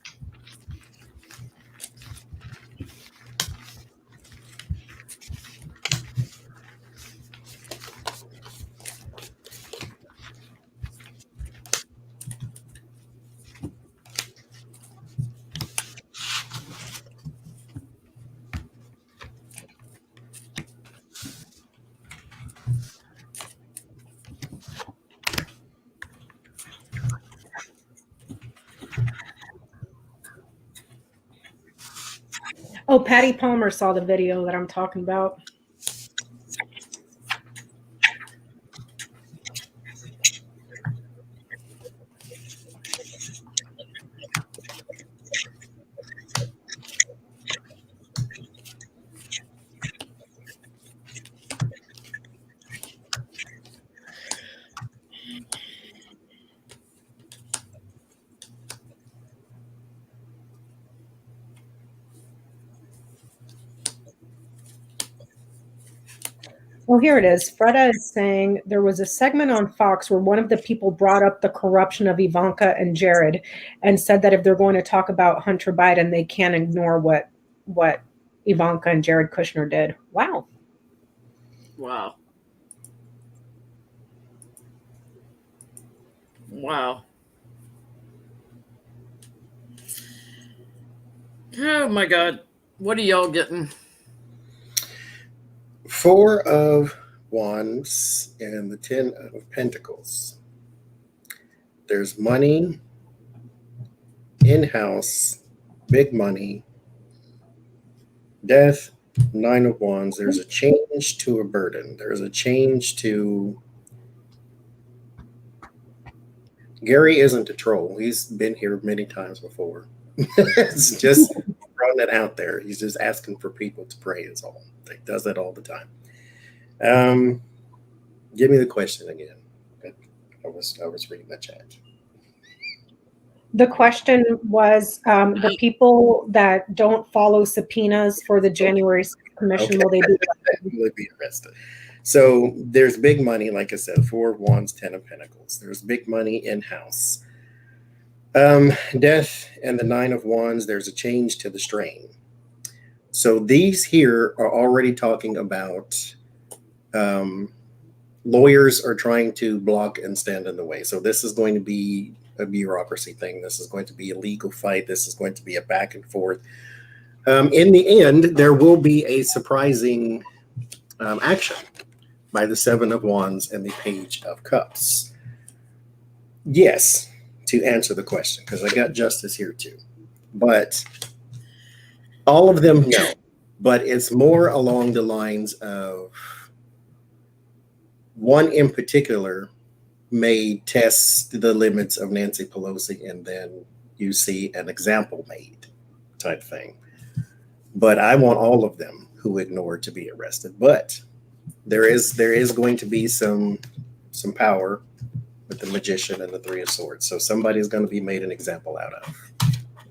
Oh, Patty Palmer saw the video that I'm talking about. Well, here it is. Freda is saying there was a segment on Fox where one of the people brought up the corruption of Ivanka and Jared and said that if they're going to talk about Hunter Biden, they can't ignore what Ivanka and Jared Kushner did. Wow.
Wow. Wow. Oh my God. What are y'all getting?
4 of Wands and the 10 of Pentacles. There's money, in-house, big money, death, 9 of Wands. There's a change to a burden. There's a change to... Gary isn't a troll. He's been here many times before. It's just throwing it out there. He's just asking for people to pray is all. He does that all the time. Give me the question again. I was reading the chat.
The question was the people that don't follow subpoenas for the January 6th commission, will they be arrested?
Will be arrested? So there's big money, like I said, 4 of Wands, 10 of Pentacles. There's big money in-house. Death and the 9 of Wands, there's a change to the strain. So these here are already talking about lawyers are trying to block and stand in the way. So this is going to be a bureaucracy thing. This is going to be a legal fight. This is going to be a back and forth. In the end, there will be a surprising action by the 7 of Wands and the Page of Cups. Yes, to answer the question, because I got Justice here too. But all of them, no. But it's more along the lines of one in particular may test the limits of Nancy Pelosi, and then you see an example made type thing. But I want all of them who ignored to be arrested. But there is going to be some power with the Magician and the 3 of Swords. So somebody's going to be made an example out of.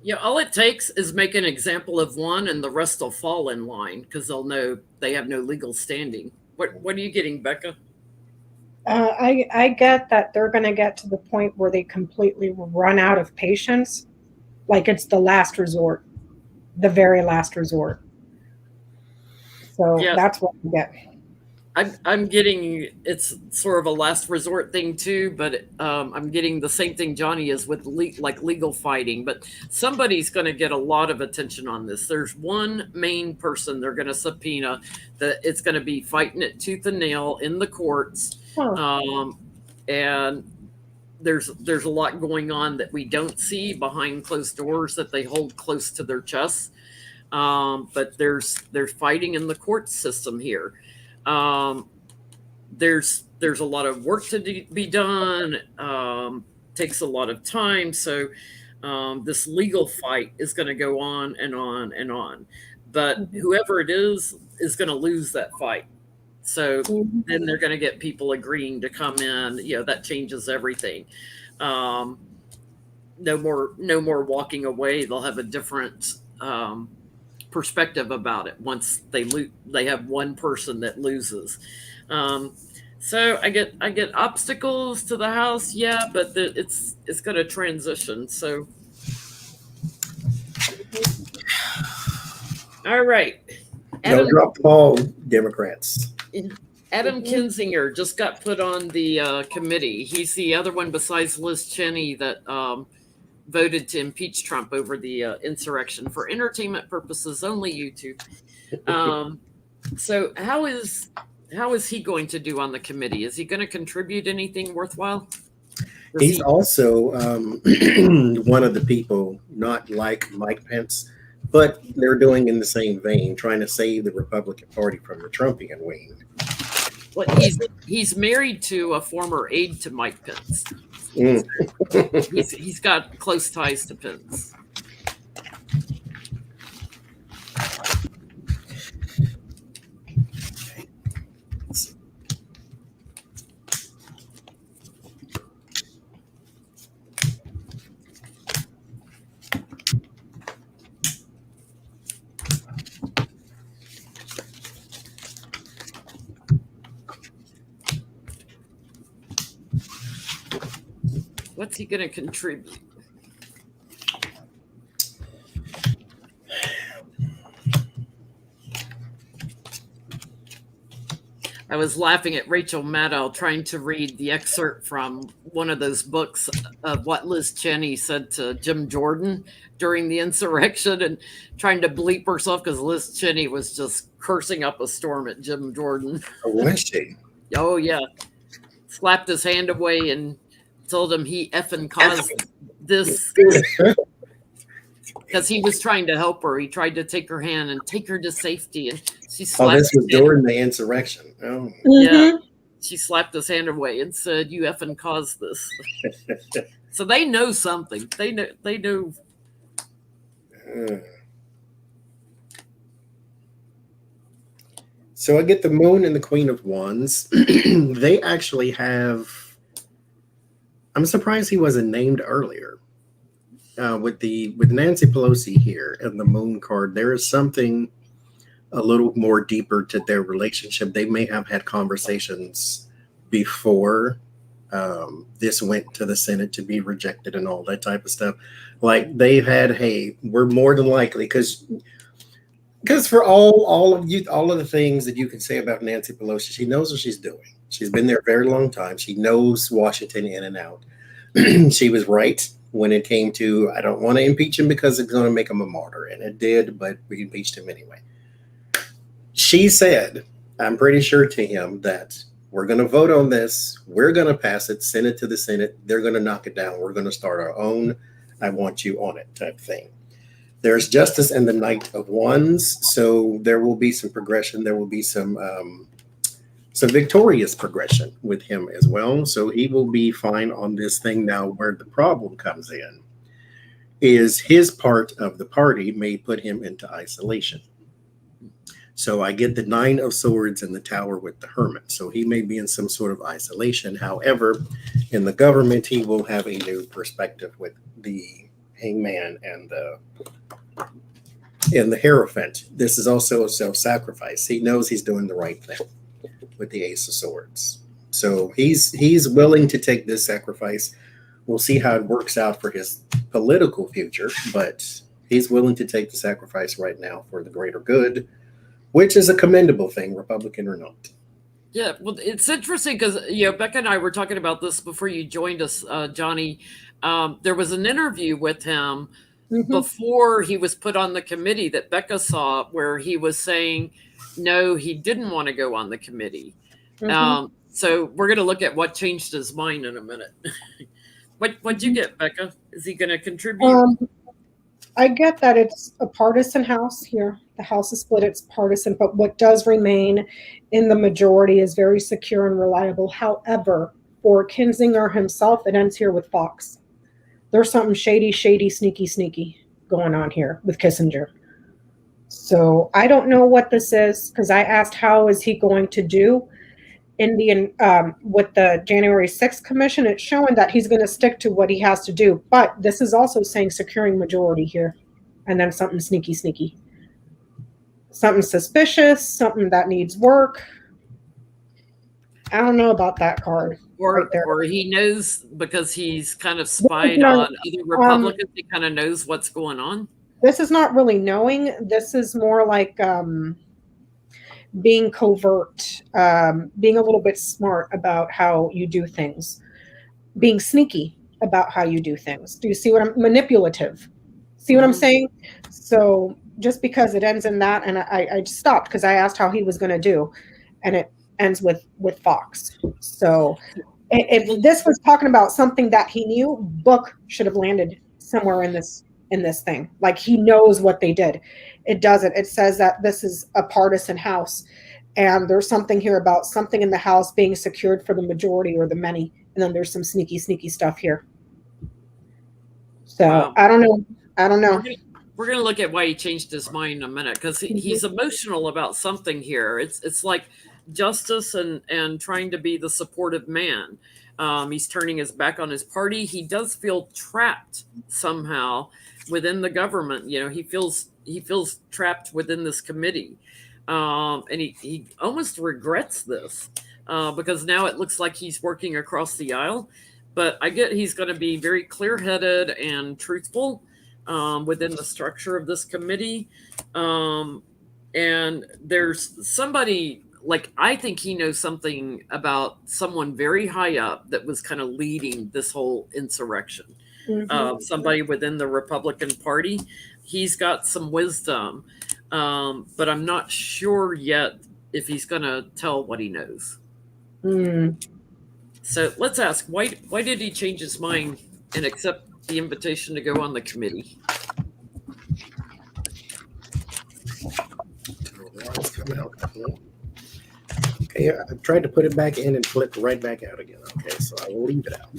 Yeah, all it takes is make an example of one and the rest will fall in line because they'll know they have no legal standing. What are you getting, Becca?
I get that they're going to get to the point where they completely run out of patience. Like it's the last resort, the very last resort. So
Yes.
that's what we get.
I'm getting, it's sort of a last resort thing too, but I'm getting the same thing Johnny is with legal fighting. But somebody's going to get a lot of attention on this. There's one main person they're going to subpoena that it's going to be fighting it tooth and nail in the courts. And there's a lot going on that we don't see behind closed doors that they hold close to their chests. But there's fighting in the court system here. There's a lot of work to be done. Takes a lot of time. So this legal fight is going to go on and on and on. But whoever it is going to lose that fight. So then they're going to get people agreeing to come in. That changes everything. No more walking away. They'll have a different perspective about it once they have one person that loses. So I get obstacles to the House, but it's going to transition. So, all right.
Don't drop the ball, Democrats.
Adam Kinzinger just got put on the committee. He's the other one besides Liz Cheney that voted to impeach Trump over the insurrection for entertainment purposes, only YouTube. So how is he going to do on the committee? Is he going to contribute anything worthwhile?
He's also one of the people, not like Mike Pence, but they're doing in the same vein, trying to save the Republican Party from the Trumpian wing.
Well, he's married to a former aide to Mike Pence. He's got close ties to Pence. What's he going to contribute? I was laughing at Rachel Maddow trying to read the excerpt from one of those books of what Liz Cheney said to Jim Jordan during the insurrection and trying to bleep herself because Liz Cheney was just cursing up a storm at Jim Jordan.
Oh, was she?
Oh, yeah. Slapped his hand away and told him he effing caused this because he was trying to help her. He tried to take her hand and take her to safety, and she slapped.
Oh, this was during the insurrection. Oh,
yeah. She slapped his hand away and said, "You effing caused this." So they know something. They know.
So I get the Moon and the Queen of Wands. They actually have. I'm surprised he wasn't named earlier. With Nancy Pelosi here and the Moon card, there is something a little more deeper to their relationship. They may have had conversations before this went to the Senate to be rejected and all that type of stuff. Like they've had, hey, we're more than likely because for all of the things that you can say about Nancy Pelosi, she knows what she's doing. She's been there a very long time. She knows Washington in and out. She was right when it came to, I don't want to impeach him because it's going to make him a martyr. And it did, but we impeached him anyway. She said, I'm pretty sure to him that we're going to vote on this. We're going to pass it, send it to the Senate. They're going to knock it down. We're going to start our own. I want you on it type thing. There's Justice and the Knight of Wands. So there will be some progression. There will be some victorious progression with him as well. So he will be fine on this thing. Now, where the problem comes in is his part of the party may put him into isolation. So I get the Nine of Swords in the Tower with the Hermit. So he may be in some sort of isolation. However, in the government, he will have a new perspective with the Hangman and the Hierophant. This is also a self-sacrifice. He knows he's doing the right thing with the Ace of Swords. So he's willing to take this sacrifice. We'll see how it works out for his political future, but he's willing to take the sacrifice right now for the greater good, which is a commendable thing, Republican or not.
Yeah, well, it's interesting because Becca and I were talking about this before you joined us, Johnny. There was an interview with him before he was put on the committee that Becca saw, where he was saying no, he didn't want to go on the committee. So we're going to look at what changed his mind in a minute. What'd you get, Becca? Is he going to contribute?
I get that it's a partisan House here. The House is split, it's partisan, but what does remain in the majority is very secure and reliable. However, for Kinzinger himself, it ends here with Fox. There's something shady, sneaky going on here with Kissinger. So I don't know what this is, because I asked how is he going to do with the January 6th commission. It's showing that he's going to stick to what he has to do. But this is also saying securing majority here. And then something sneaky. Something suspicious, something that needs work. I don't know about that card.
Or he knows because he's kind of spied on other Republicans. He kind of knows what's going on.
This is not really knowing. This is more like being covert, being a little bit smart about how you do things, being sneaky about how you do things. Do you see what I'm manipulative? See what I'm saying? So just because it ends in that, and I just stopped because I asked how he was going to do, and it ends with Fox. So if this was talking about something that he knew, Book should have landed somewhere in this thing. Like, he knows what they did. It doesn't. It says that this is a partisan House, and there's something here about something in the House being secured for the majority or the many, and then there's some sneaky stuff here. So wow. I don't know.
We're going to look at why he changed his mind in a minute, because he's emotional about something here. It's like justice and trying to be the supportive man. He's turning his back on his party. He does feel trapped somehow within the government. He feels trapped within this committee. And he almost regrets this because now it looks like he's working across the aisle. But I get he's going to be very clear-headed and truthful within the structure of this committee. And there's somebody, like, I think he knows something about someone very high up that was kind of leading this whole insurrection. Somebody within the Republican Party. He's got some wisdom, but I'm not sure yet if he's going to tell what he knows. So let's ask, why did he change his mind and accept the invitation to go on the committee?
Okay, I tried to put it back in and flipped right back out again. Okay, so I will leave it out.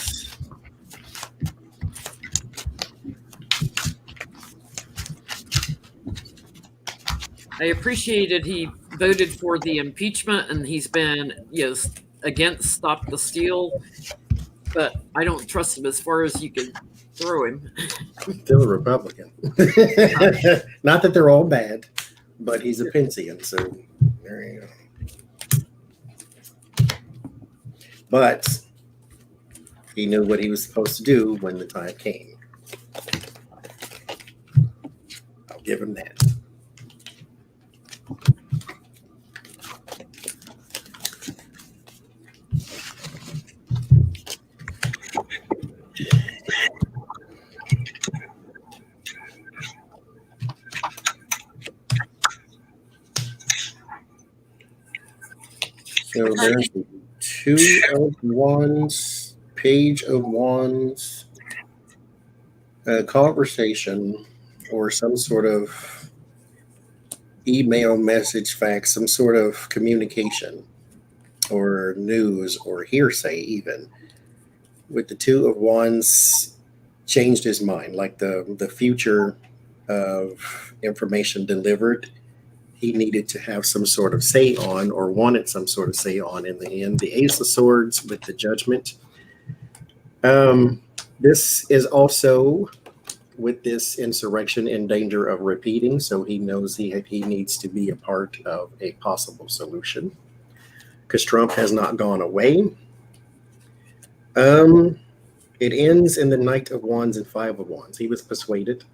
I appreciated he voted for the impeachment, and he's been against Stop the Steal, but I don't trust him as far as you can throw him.
Still a Republican. Not that they're all bad, but he's a Pensian, so there you go. But he knew what he was supposed to do when the time came. I'll give him that. So there's the Two of Wands, Page of Wands, conversation, or some sort of email, message, fax, some sort of communication, or news, or hearsay even. With the Two of Wands, changed his mind, like the future of information delivered. He needed to have some sort of say on, or wanted some sort of say on in the end. The Ace of Swords with the Judgment. This is also, with this insurrection, in danger of repeating, so he knows he needs to be a part of a possible solution, because Trump has not gone away. It ends in the Knight of Wands and Five of Wands. He was persuaded.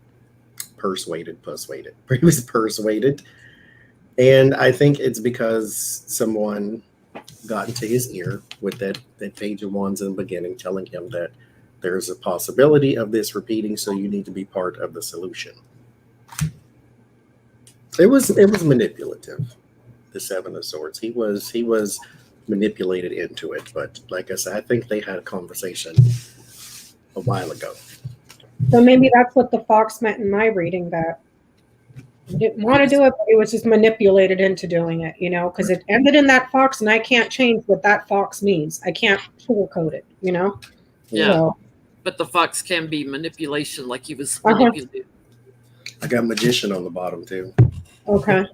He was persuaded. And I think it's because someone gotten to his ear with that page of wands in the beginning, telling him that there's a possibility of this repeating, so you need to be part of the solution. It was manipulative. The Seven of Swords. He was manipulated into it, but like I said, I think they had a conversation a while ago.
So maybe that's what the fox meant in my reading, that he didn't want to do it, but he was just manipulated into doing it, because it ended in that fox, and I can't change what that fox means. I can't sugarcoat it,
Yeah.
So,
But the fox can be manipulation, like he was manipulated.
I got magician on the bottom too.
okay.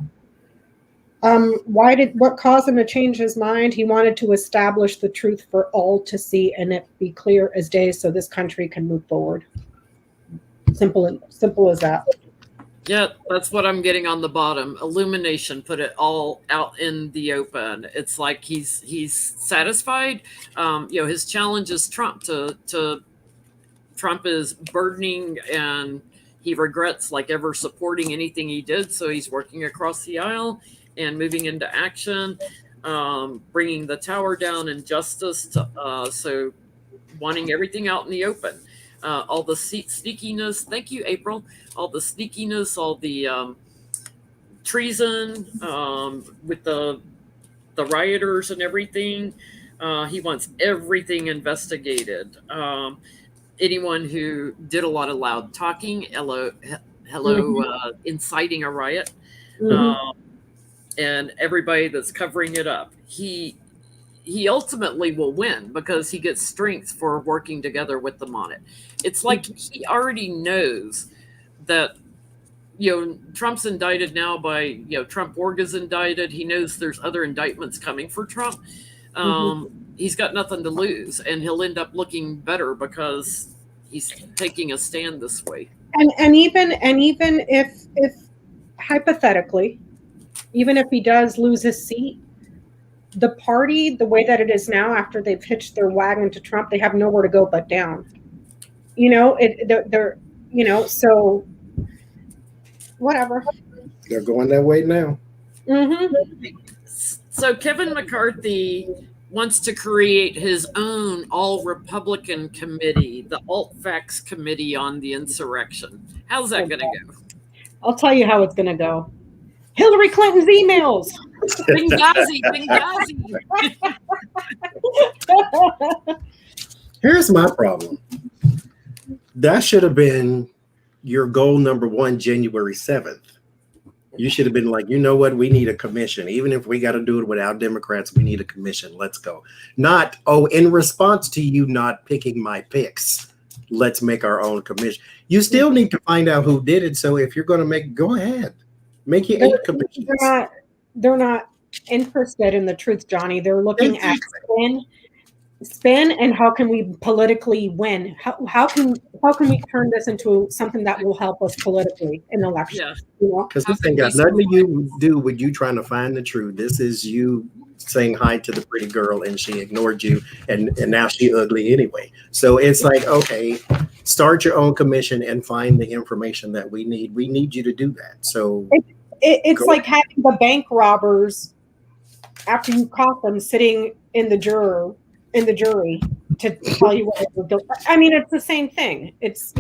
What caused him to change his mind? He wanted to establish the truth for all to see and it be clear as day so this country can move forward. Simple as that.
Yeah, that's what I'm getting on the bottom. Illumination, put it all out in the open. It's like he's satisfied. His challenge is Trump. Trump is burdening, and he regrets like ever supporting anything he did. So he's working across the aisle and moving into action, bringing the tower down in justice. So wanting everything out in the open. All the sneakiness. Thank you, April. All the sneakiness, all the treason with the rioters and everything. He wants everything investigated. Anyone who did a lot of loud talking, inciting a riot, and everybody that's covering it up. He ultimately will win because he gets strength for working together with them on it. It's like he already knows that, Trump's indicted now by, Trump Org is indicted. He knows there's other indictments coming for Trump. He's got nothing to lose, and he'll end up looking better because he's taking a stand this way.
And even if hypothetically, even if he does lose his seat, the party, the way that it is now, after they've hitched their wagon to Trump, they have nowhere to go but down. So whatever.
They're going that way now.
So Kevin McCarthy wants to create his own all-Republican committee, the Alt-Facts Committee on the Insurrection. How's that going to go?
I'll tell you how it's going to go. Hillary Clinton's emails.
Benghazi.
Here's my problem. That should have been your goal number one, January 7th. You should have been like, you know what? We need a commission. Even if we got to do it without Democrats, we need a commission. Let's go. Not, in response to you not picking my picks, let's make our own commission. You still need to find out who did it. So if you're going to go ahead. Make your 8 commissions.
They're not interested in the truth, Johnny. They're looking at spin and how can we politically win? How can we turn this into something that will help us politically in elections?
Because this ain't got nothing to do with you trying to find the truth. This is you saying hi to the pretty girl and she ignored you, and now she ugly anyway. So it's like, okay, start your own commission and find the information that we need. We need you to do that. So
it's like having the bank robbers, after you caught them, sitting in the jury to tell you what they're doing. I mean, it's the same thing. It's,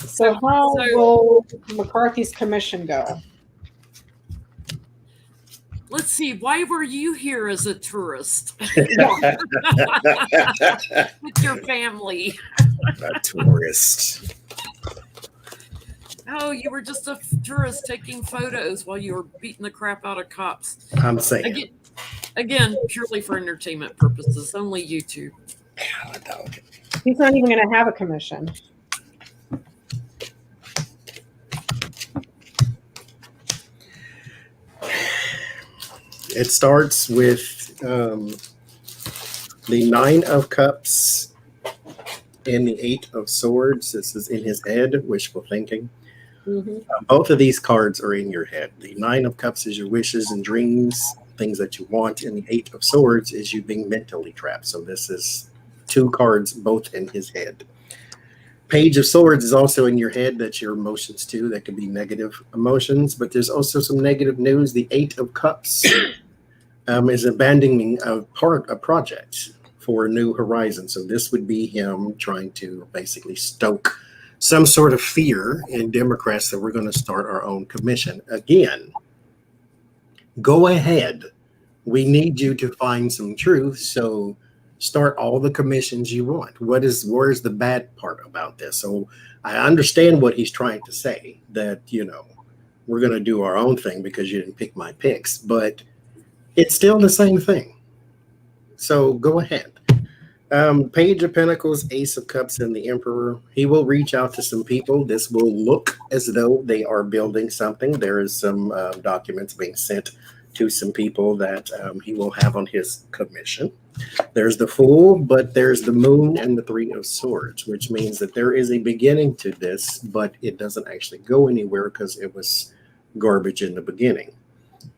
So how will McCarthy's commission go?
Let's see. Why were you here as a tourist? With your family.
A tourist.
Oh, you were just a tourist taking photos while you were beating the crap out of cops.
I'm saying.
Again, purely for entertainment purposes. Only YouTube.
He's not even going to have a commission.
It starts with the 9 of Cups and the 8 of Swords. This is in his head, wishful thinking. Both of these cards are in your head. The 9 of Cups is your wishes and dreams, things that you want, and the 8 of Swords is you being mentally trapped. So this is 2 cards, both in his head. Page of Swords is also in your head. That's your emotions too. That could be negative emotions, but there's also some negative news. The 8 of Cups is abandoning a project for New Horizons. So this would be him trying to basically stoke some sort of fear in Democrats that we're going to start our own commission. Again, go ahead. We need you to find some truth. So start all the commissions you want. Where's the bad part about this? So I understand what he's trying to say, that, we're going to do our own thing because you didn't pick my picks, but it's still the same thing. So go ahead. Page of Pentacles, Ace of Cups, and the Emperor. He will reach out to some people. This will look as though they are building something. There is some documents being sent to some people that he will have on his commission. There's the Fool, but there's the Moon and the Three of Swords, which means that there is a beginning to this, but it doesn't actually go anywhere because it was garbage in the beginning.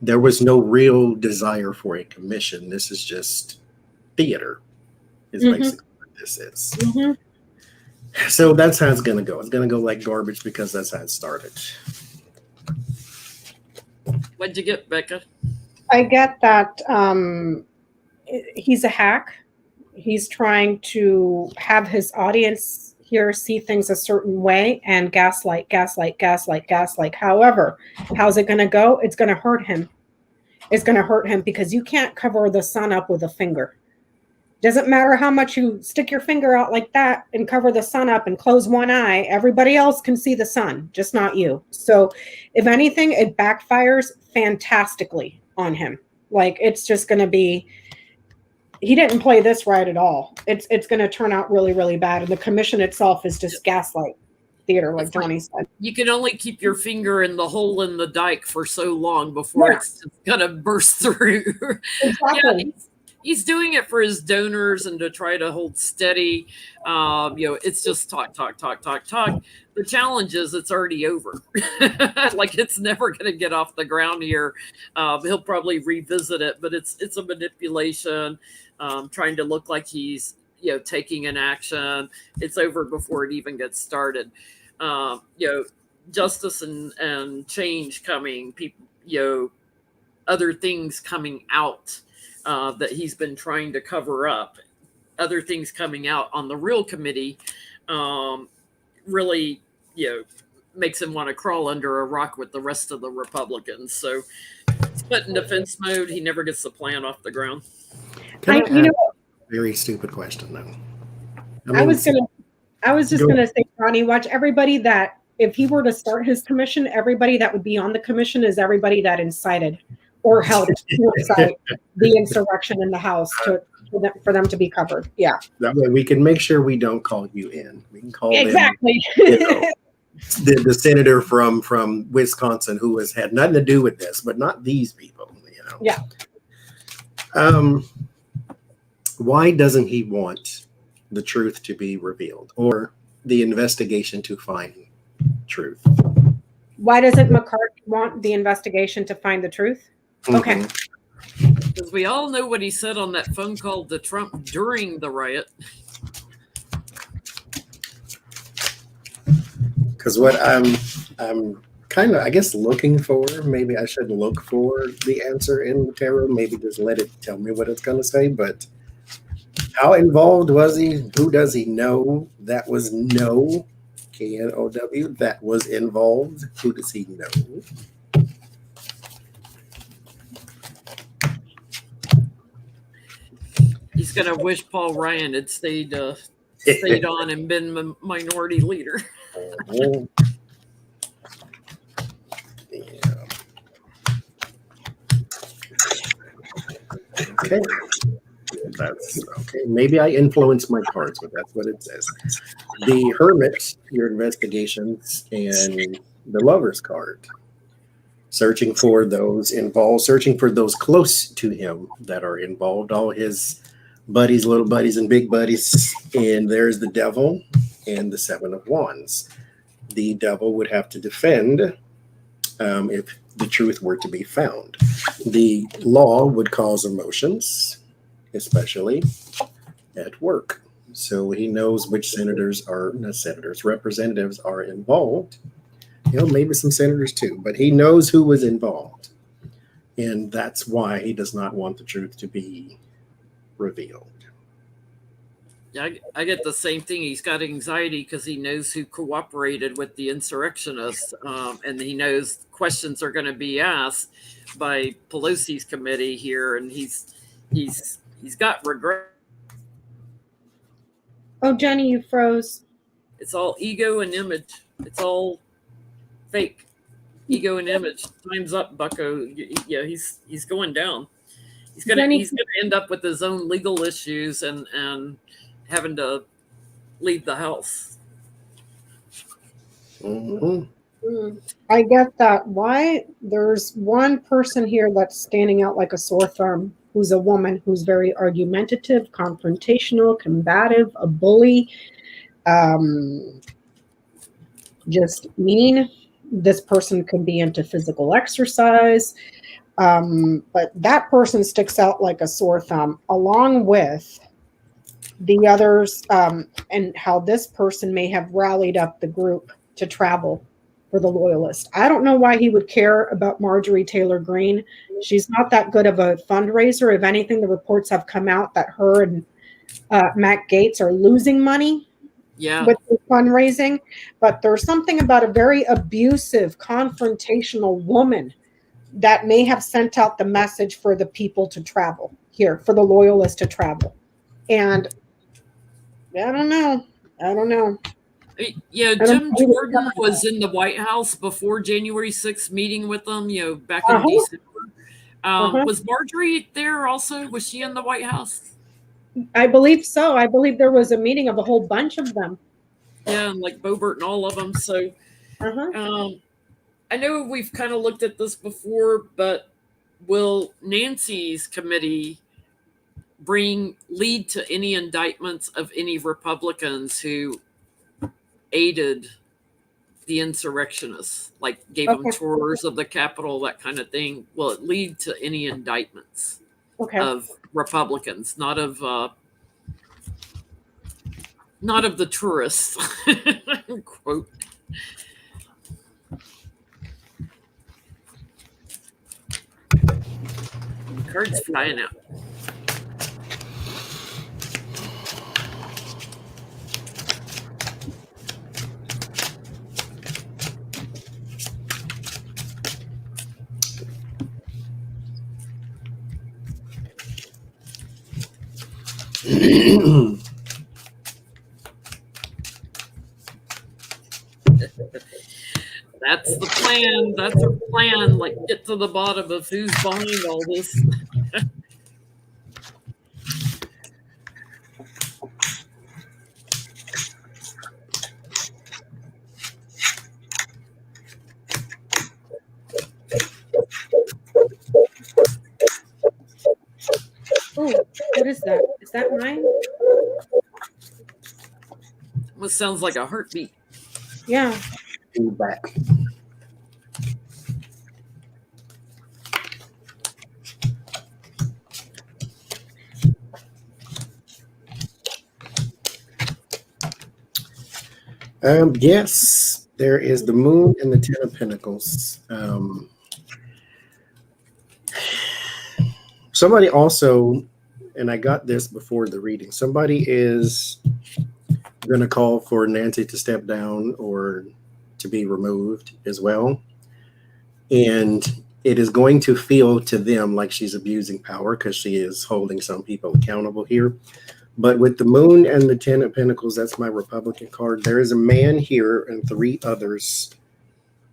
There was no real desire for a commission. This is just theater, is basically what this is. So that's how it's going to go. It's going to go like garbage because that's how it started.
What'd you get, Becca?
I get that he's a hack. He's trying to have his audience here see things a certain way and gaslight. However, how's it going to go? It's going to hurt him. It's going to hurt him because you can't cover the sun up with a finger. Doesn't matter how much you stick your finger out like that and cover the sun up and close one eye. Everybody else can see the sun, just not you. So if anything, it backfires fantastically on him. Like, it's just going to be, he didn't play this right at all. It's going to turn out really, really bad. And the commission itself is just gaslight theater, like Johnny said.
You can only keep your finger in the hole in the dike for so long before it's just going to burst through.
Exactly.
Yeah, he's doing it for his donors and to try to hold steady. It's just talk. The challenge is it's already over. Like, it's never going to get off the ground here. He'll probably revisit it, but it's a manipulation, trying to look like he's taking an action. It's over before it even gets started. Justice and change coming. People, other things coming out. That he's been trying to cover up, other things coming out on the real committee, really, makes him want to crawl under a rock with the rest of the Republicans. So he's put in defense mode. He never gets the plan off the ground.
Very stupid question, though.
I was just gonna say, Ronnie, watch everybody that, if he were to start his commission, everybody that would be on the commission is everybody that incited or helped to incite the insurrection in the House for them to be covered. Yeah.
That way we can make sure we don't call you in. We can call
exactly.
The senator from Wisconsin who has had nothing to do with this, but not these people.
Yeah.
Why doesn't he want the truth to be revealed or the investigation to find truth?
Why doesn't McCarthy want the investigation to find the truth? Okay.
Because we all know what he said on that phone call to Trump during the riot.
Because what I'm kind of, I guess, looking for, maybe I should look for the answer in the tarot. Maybe just let it tell me what it's going to say. But how involved was he? Who does he know? That was no, K-N-O-W, that was involved. Who does he know?
He's
going to wish Paul Ryan had stayed on and been minority leader.
Okay. That's okay. Maybe I influence my cards, but that's what it says. The Hermit, your investigations, and the Lover's card. Searching for those involved, searching for those close to him that are involved, all his buddies, little buddies, and big buddies. And there's the Devil and the Seven of Wands. The Devil would have to defend if the truth were to be found. The law would cause emotions, especially at work. So he knows which representatives are involved. Maybe some senators too, but he knows who was involved. And that's why he does not want the truth to be revealed.
Yeah, I get the same thing. He's got anxiety because he knows who cooperated with the insurrectionists, and he knows questions are going to be asked by Pelosi's committee here, and he's got regret.
Oh, Jenny, you froze.
It's all ego and image. It's all fake ego and image. Time's up, Bucko. Yeah, he's going down. He's gonna end up with his own legal issues and having to leave the house.
Mm-hmm.
I get that. Why? There's one person here that's standing out like a sore thumb, who's a woman who's very argumentative, confrontational, combative, a bully, just mean. This person could be into physical exercise, but that person sticks out like a sore thumb, along with the others, and how this person may have rallied up the group to travel for the Loyalists. I don't know why he would care about Marjorie Taylor Greene. She's not that good of a fundraiser. If anything, the reports have come out that her and Matt Gaetz are losing money with the fundraising. But there's something about a very abusive, confrontational woman that may have sent out the message for the people to travel here, for the Loyalists to travel. And I don't know.
Yeah, Jim Jordan was in the White House before January 6th meeting with them, back in December. Was Marjorie there also? Was she in the White House?
I believe so. I believe there was a meeting of a whole bunch of them.
Yeah, and like Boebert and all of them. So I know we've kind of looked at this before, but will Nancy's committee lead to any indictments of any Republicans who aided the insurrectionists, like gave them tours of the Capitol, that kind of thing? Will it lead to any indictments of Republicans, not of the tourists? Quote. Cards flying out. That's the plan. That's our plan. Like, get to the bottom of who's behind all this.
Oh, what is that? Is that mine?
Almost sounds like a heartbeat.
Yeah.
Feedback. Yes, there is the Moon and the Ten of Pentacles. Somebody also, and I got this before the reading, somebody is going to call for Nancy to step down or to be removed as well. And it is going to feel to them like she's abusing power because she is holding some people accountable here. But with the Moon and the Ten of Pentacles, that's my Republican card. There is a man here and three others,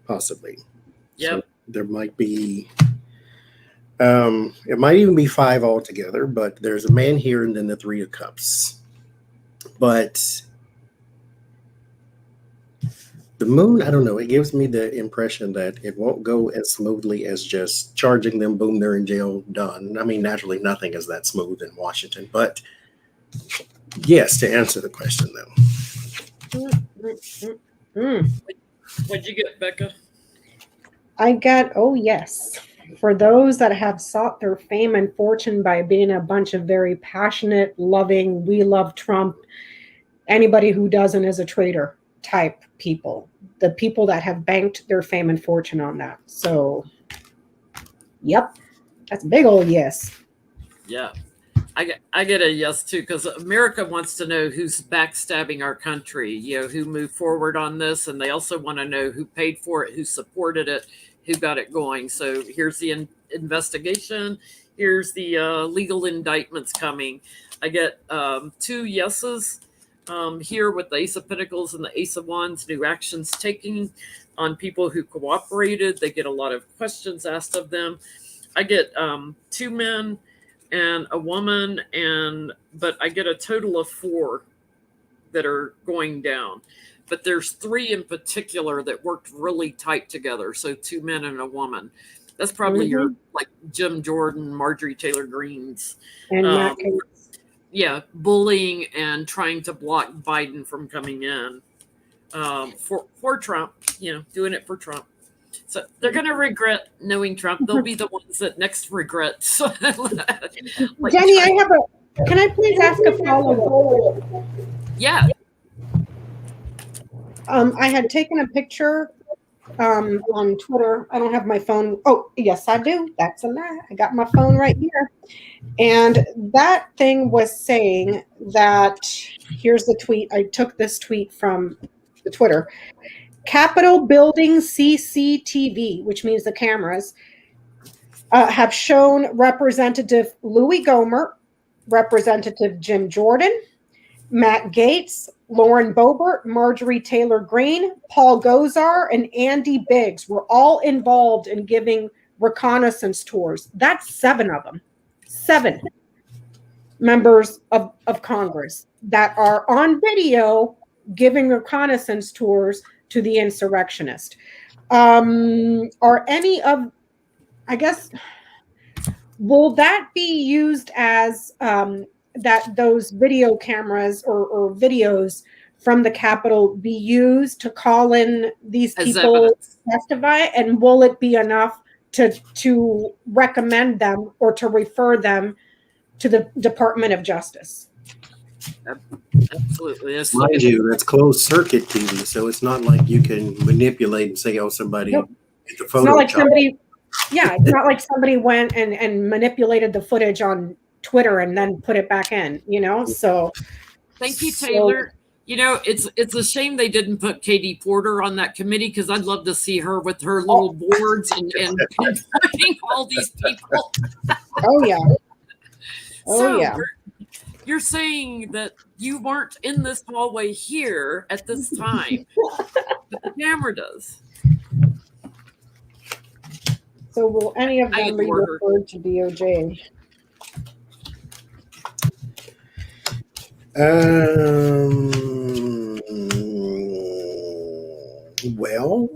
possibly.
Yep.
So there might be, it might even be five altogether, but there's a man here and then the Three of Cups. But the Moon, I don't know, it gives me the impression that it won't go as smoothly as just charging them, boom, they're in jail, done. I mean, naturally, nothing is that smooth in Washington, but yes, to answer the question, though.
What'd you get, Becca?
I got, oh yes. For those that have sought their fame and fortune by being a bunch of very passionate, loving, we love Trump, anybody who doesn't is a traitor type people. The people that have banked their fame and fortune on that. So, yep. That's a big old yes.
Yeah. I get a yes too, because America wants to know who's backstabbing our country, who moved forward on this, and they also want to know who paid for it, who supported it, who got it going. So here's the investigation. Here's the legal indictments coming. I get 2 yeses here with the Ace of Pentacles and the Ace of Wands. New actions taken on people who cooperated. They get a lot of questions asked of them. I get 2 men and a woman, but I get a total of 4 that are going down. But there's 3 in particular that worked really tight together. So 2 men and a woman. That's probably your like Jim Jordan, Marjorie Taylor Greene's.
And
yeah, bullying and trying to block Biden from coming in for Trump, doing it for Trump. So they're going to regret knowing Trump. They'll be the ones that next regret. Like
Jenny, can I please ask a follow-up?
Yeah.
I had taken a picture on Twitter. I don't have my phone. Oh, yes, I do. That's a lie. I got my phone right here. And that thing was saying that, here's the tweet. I took this tweet from the Twitter. Capitol building CCTV, which means the cameras, have shown Representative Louis Gohmert, Representative Jim Jordan, Matt Gaetz, Lauren Boebert, Marjorie Taylor Greene, Paul Gosar, and Andy Biggs were all involved in giving reconnaissance tours. That's 7 of them. 7 members of Congress that are on video giving reconnaissance tours to the insurrectionist. Are any of, I guess, will that be used as that those video cameras or videos from the Capitol be used to call in these people to testify? And will it be enough to recommend them or to refer them to the Department of Justice?
Absolutely.
Mind you, that's closed circuit TV, so it's not like you can manipulate and say, "Oh, somebody."
Nope.
Get the
It's not like
Photoshop.
it's not like somebody went and manipulated the footage on Twitter and then put it back in, So
thank you, Taylor. It's a shame they didn't put Katie Porter on that committee, because I'd love to see her with her little boards and putting all these people.
Oh yeah.
So you're saying that you weren't in this hallway here at this time, but the camera does.
So will any of them be referred to DOJ?
Well,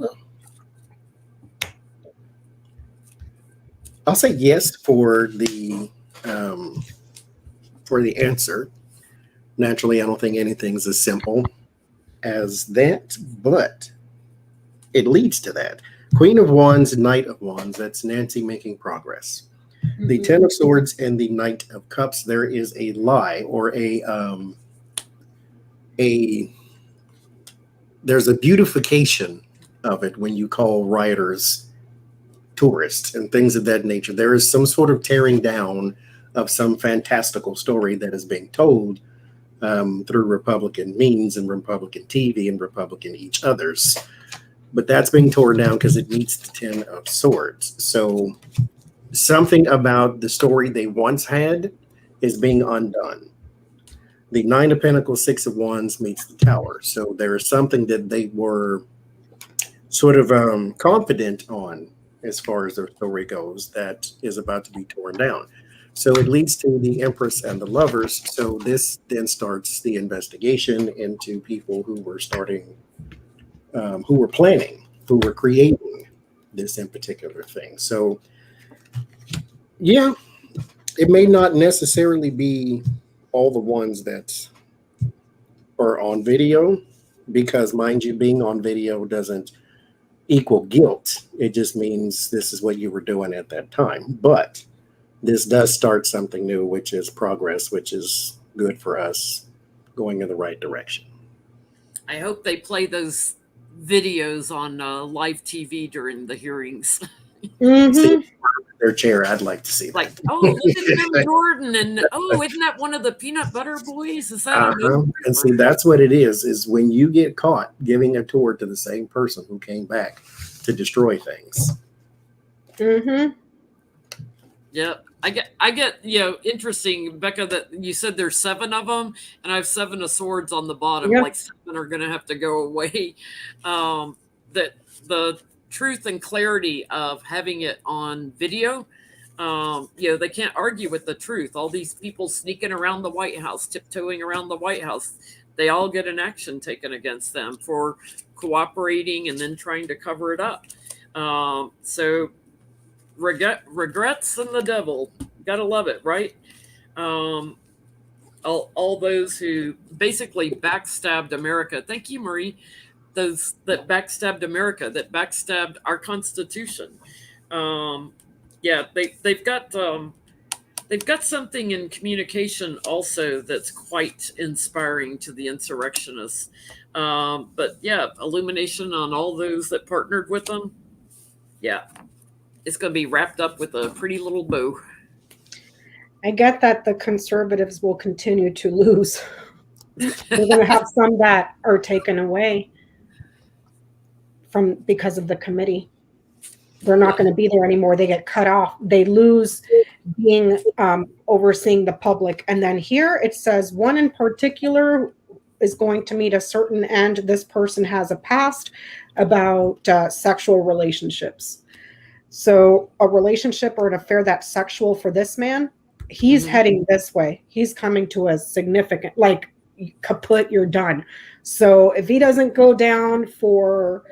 I'll say yes for the answer. Naturally, I don't think anything's as simple as that, but it leads to that. Queen of Wands, Knight of Wands, that's Nancy making progress. Mm-hmm. The Ten of Swords and the Knight of Cups, there is a lie or there's a beautification of it when you call rioters tourists and things of that nature. There is some sort of tearing down of some fantastical story that is being told through Republican means and Republican TV and Republican each others. But that's being torn down because it meets the Ten of Swords. So something about the story they once had is being undone. The Nine of Pentacles, Six of Wands meets the Tower. So there is something that they were sort of confident on as far as their story goes that is about to be torn down. So it leads to the Empress and the Lovers. So this then starts the investigation into people who were who were planning, who were creating this in particular thing. So yeah, it may not necessarily be all the ones that are on video, because mind you, being on video doesn't equal guilt. It just means this is what you were doing at that time. But this does start something new, which is progress, which is good for us, going in the right direction.
I hope they play those videos on live TV during the hearings.
Mm-hmm.
their chair. I'd like to see that.
Like, oh, look at Jim Jordan, and oh, isn't that one of the Peanut Butter Boys? Is that?
And see, that's what it is when you get caught giving a tour to the same person who came back to destroy things.
Mm-hmm.
Yep. I get, interesting, Becca, that you said there's 7 of them, and I have 7 of swords on the bottom.
Yep.
Like 7 are going to have to go away. That the truth and clarity of having it on video, they can't argue with the truth. All these people sneaking around the White House, tiptoeing around the White House, they all get an action taken against them for cooperating and then trying to cover it up. So regrets and the devil, gotta love it, right? All those who basically backstabbed America. Thank you, Marie. Those that backstabbed America, that backstabbed our Constitution. They've got something in communication also that's quite inspiring to the insurrectionists. But yeah, illumination on all those that partnered with them. Yeah. It's going to be wrapped up with a pretty little bow.
I get that the conservatives will continue to lose. We're going to have some that are taken away because of the committee. They're not going to be there anymore. They get cut off. They lose being overseeing the public. And then here it says one in particular is going to meet a certain end. This person has a past about sexual relationships. So a relationship or an affair that's sexual for this man, he's heading this way. He's coming to a significant, like, kaput, you're done. So if he doesn't go down for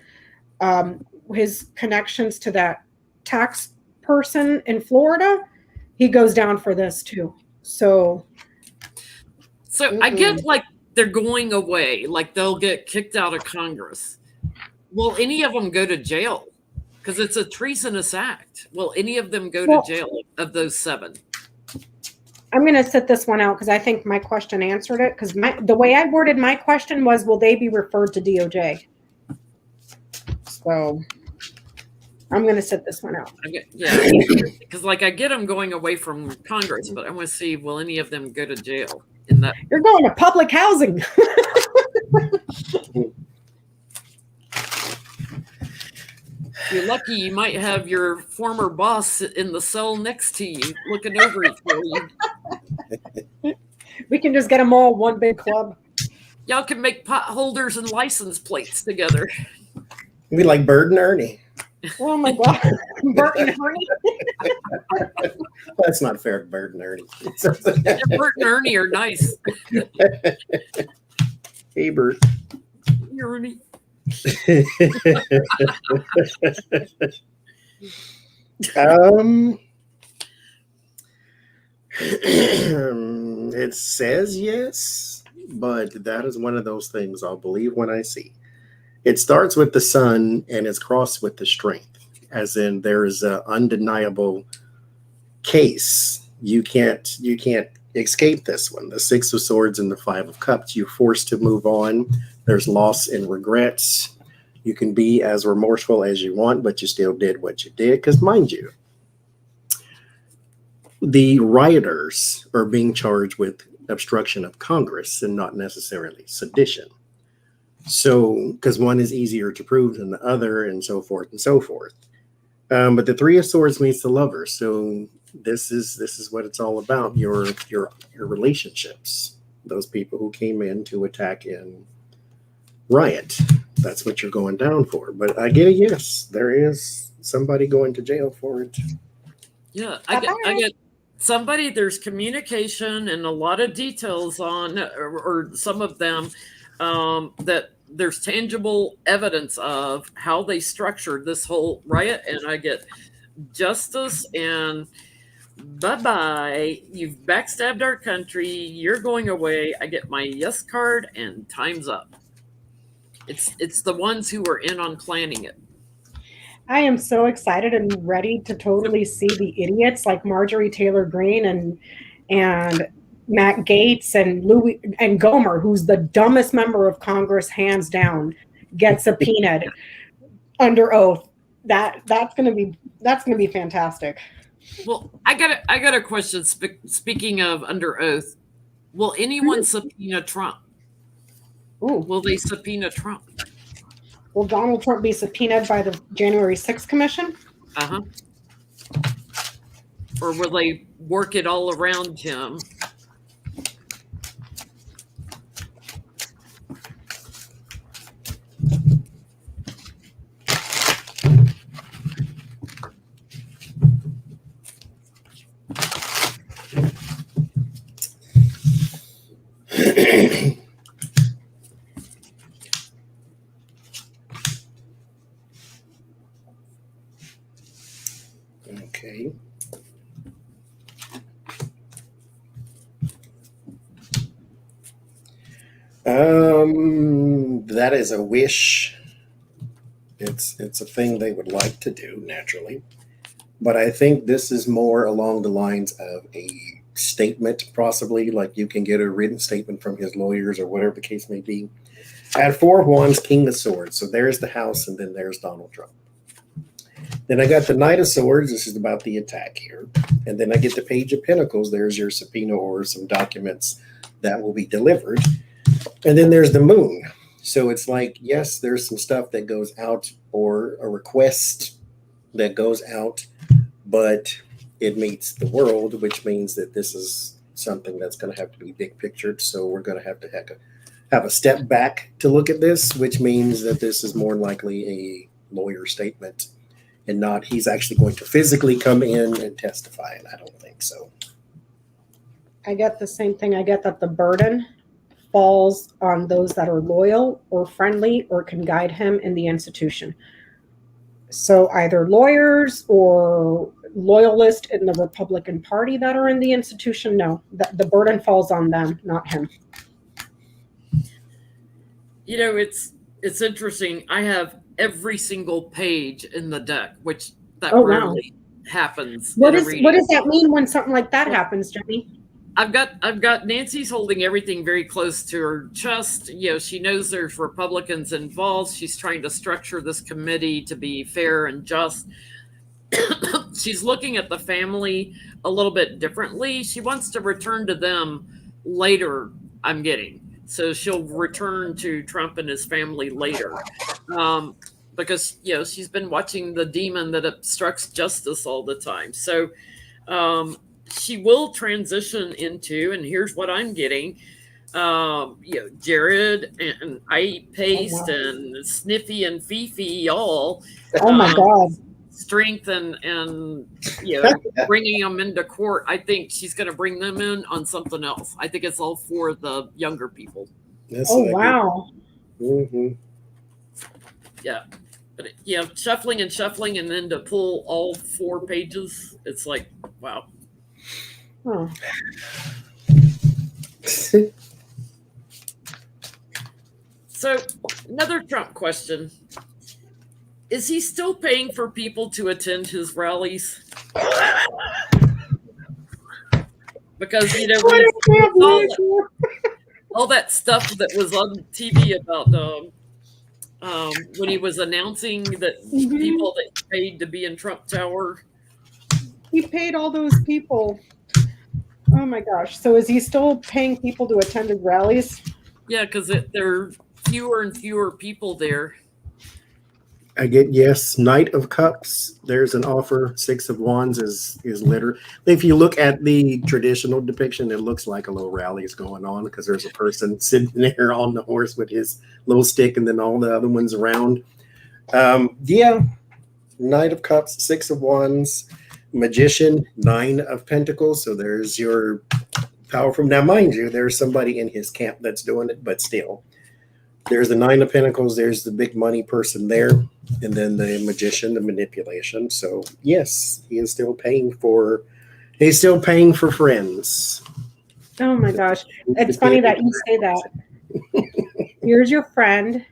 his connections to that tax person in Florida, he goes down for this too. So
I get like they're going away, like they'll get kicked out of Congress. Will any of them go to jail? Because it's a treasonous act. Will any of them go to jail of those 7?
I'm going to sit this one out because I think my question answered it. Because the way I worded my question was, will they be referred to DOJ? So I'm going to sit this one out.
Because I get them going away from Congress, but I want to see, will any of them go to jail in that?
You're going to public housing.
You're lucky you might have your former boss in the cell next to you, looking over it for you.
We can just get them all one big club.
Y'all can make pot holders and license plates together.
We like Bert and Ernie.
Oh my God. Bert and Ernie?
That's not fair to Bert and Ernie.
Bert and Ernie are nice.
Hey, Bert.
Ernie.
It says yes, but that is one of those things I'll believe when I see. It starts with the sun and it's crossed with the strength, as in there is an undeniable case. You can't escape this one. The 6 of Swords and the 5 of Cups. You're forced to move on. There's loss and regrets. You can be as remorseful as you want, but you still did what you did. Because mind you, the rioters are being charged with obstruction of Congress and not necessarily sedition. So, because one is easier to prove than the other, and so forth and so forth. But the 3 of Swords meets the Lovers. So this is what it's all about. Your relationships. Those people who came in to attack and riot. That's what you're going down for. But I get a yes. There is somebody going to jail for it.
Yeah, I get somebody. There's communication and a lot of details on, or some of them, that there's tangible evidence of how they structured this whole riot. And I get justice and bye-bye. You've backstabbed our country. You're going away. I get my yes card and time's up. It's the ones who were in on planning it.
I am so excited and ready to totally see the idiots like Marjorie Taylor Greene and Matt Gaetz and Louis and Gomer, who's the dumbest member of Congress, hands down, gets subpoenaed under oath. That's gonna be fantastic.
Well, I got a question. Speaking of under oath, will anyone subpoena Trump?
Ooh.
Will they subpoena Trump?
Will Donald Trump be subpoenaed by the January 6th Commission?
Uh-huh. Or will they work it all around him?
Okay. That is a wish. It's a thing they would like to do naturally, but I think this is more along the lines of a statement, possibly like you can get a written statement from his lawyers or whatever the case may be. I had 4 of Wands, King of Swords. So there's the house, and then there's Donald Trump. Then I got the Knight of Swords. This is about the attack here. And then I get the Page of Pentacles. There's your subpoena or some documents that will be delivered. And then there's the Moon. So it's like, yes, there's some stuff that goes out or a request that goes out, but it meets the world, which means that this is something that's going to have to be big pictured. So we're going to have a step back to look at this, which means that this is more likely a lawyer statement and not he's actually going to physically come in and testify. And I don't think so.
I get the same thing. I get that the burden falls on those that are loyal or friendly or can guide him in the institution. So either lawyers or loyalists in the Republican Party that are in the institution, no, the burden falls on them, not him.
You know, it's interesting. I have every single page in the deck, which that rarely happens.
What does that mean when something like that happens, Jenny?
I've got Nancy's holding everything very close to her chest. You know, she knows there's Republicans involved. She's trying to structure this committee to be fair and just. She's looking at the family a little bit differently. She wants to return to them later, I'm getting. So she'll return to Trump and his family later. Because, you know, she's been watching the demon that obstructs justice all the time. So she will transition into, and here's what I'm getting, you know, Jared and I Eat Paste and Sniffy and Fifi all.
Oh my God.
Strength and you know, bringing them into court. I think she's going to bring them in on something else. I think it's all for the younger people.
Wow.
Mm-hmm.
Yeah. But yeah, shuffling and then to pull all 4 pages, it's like, wow.
Huh.
So another Trump question. Is he still paying for people to attend his rallies? Because, you know, all that stuff that was on TV about when he was announcing that people that he paid to be in Trump Tower.
He paid all those people. Oh my gosh. So is he still paying people to attend his rallies?
Yeah, because there are fewer and fewer people there.
I get, yes, Knight of Cups. There's an offer. 6 of Wands is litter. If you look at the traditional depiction, it looks like a little rally is going on because there's a person sitting there on the horse with his little stick and then all the other ones around. Yeah, Knight of Cups, 6 of Wands, Magician, 9 of Pentacles. So there's your power from, now mind you, there's somebody in his camp that's doing it, but still. There's the 9 of Pentacles. There's the big money person there. And then the Magician, the manipulation. So yes, he is still paying for, friends.
Oh my gosh. It's funny that you say that. Here's your friend.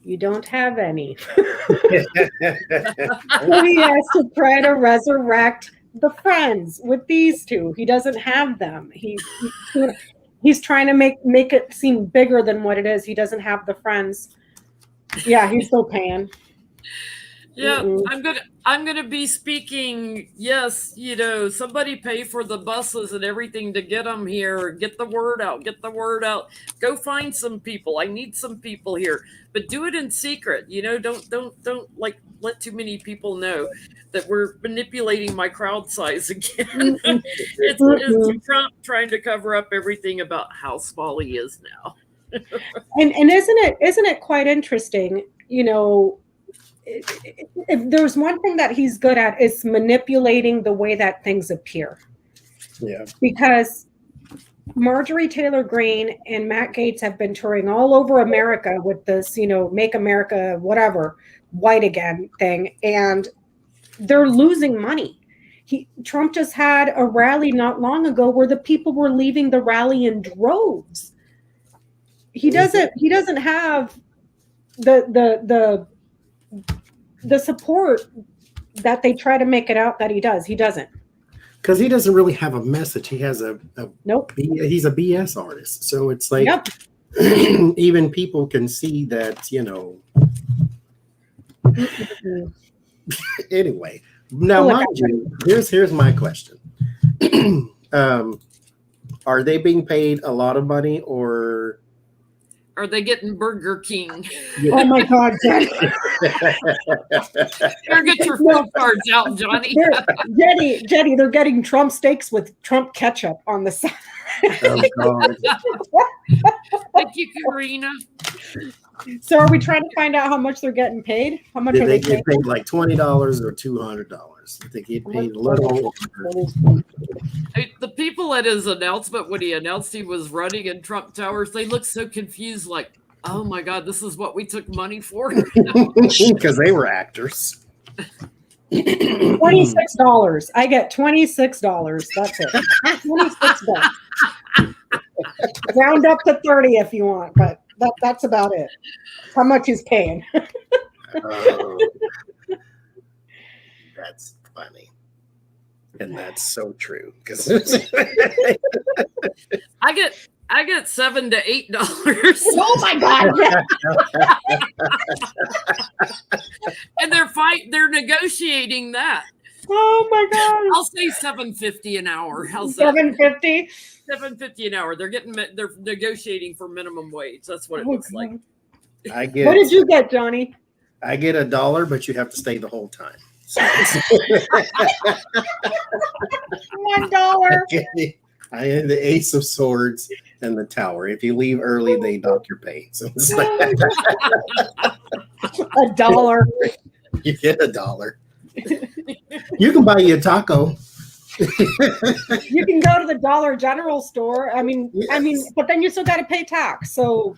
You don't have any. He has to try to resurrect the friends with these 2. He doesn't have them. He's trying to make it seem bigger than what it is. He doesn't have the friends. Yeah, he's still paying.
Yeah,
Mm-mm.
I'm gonna be speaking. Yes, somebody pay for the buses and everything to get them here. Get the word out. Get the word out. Go find some people. I need some people here, but do it in secret. Don't like let too many people know that we're manipulating my crowd size again.
Mm-mm.
It's
Mm-mm.
Trump trying to cover up everything about how small he is now.
And isn't it quite interesting? If there's one thing that he's good at, it's manipulating the way that things appear.
Yeah.
Because Marjorie Taylor Greene and Matt Gaetz have been touring all over America with this, make America whatever white again thing, and they're losing money. Trump just had a rally not long ago where the people were leaving the rally in droves. He doesn't have the support that they try to make it out that he does. He doesn't.
Because he doesn't really have a message. He has
Nope.
He's a BS artist. So it's like,
Yep.
even people can see that, Anyway, now mind you, here's my question. Are they being paid a lot of money, or
Are they getting Burger King?
Oh my God, Jenny.
Here, get your food cards out, Johnny.
Jenny, they're getting Trump steaks with Trump ketchup on the side.
Oh, God.
Thank you, Karina.
So are we trying to find out how much they're getting paid? How much
Did
are
they
they
get paid like $20 or $200? Did they get paid a little?
The people at his announcement, when he announced he was running in Trump Towers, they looked so confused, like, oh my God, this is what we took money for?
Because they were actors.
$26. I get $26. That's it. $26. Round up to 30 if you want, but that's about it. How much he's paying?
That's funny. And that's so true. Because
I get $7 to $8.
Oh my God!
And they're negotiating that.
Oh my God!
I'll say $7.50 an hour. How's that?
$7.50.
$7.50 an hour. They're negotiating for minimum wage. That's what it looks like.
I get.
What did you get, Johnny?
I get $1, but you have to stay the whole time. So
$1.
I had the Ace of Swords and the Tower. If you leave early, they dock your pay. So it's like
$1.
You get $1. You can buy you a taco.
You can go to the Dollar General store. I mean, but then you still got to pay tax. So,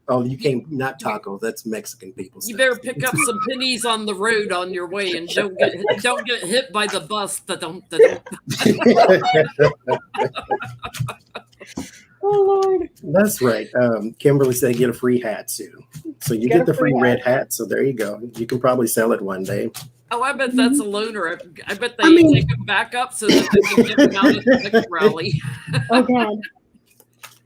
Oh, you can't, not tacos. That's Mexican people.
You better pick up some pennies on the road on your way, and don't get hit by the bus.
Oh Lord.
That's right. Kimberly said get a free hat too. So you get the free red hat. So there you go. You can probably sell it one day.
Oh, I bet that's a loaner. I bet they take them back up so that they can get them out at the next rally.
Oh God.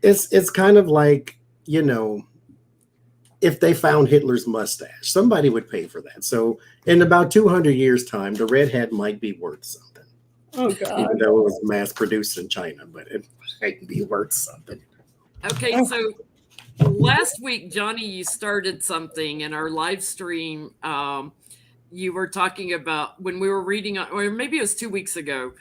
It's kind of like, if they found Hitler's mustache, somebody would pay for that. So in about 200 years' time, the red hat might be worth something.
Oh God.
Even though it was mass produced in China, but it might be worth something.
Okay, so last week, Johnny, you started something in our live stream. You were talking about when we were reading, or maybe it was 2 weeks ago,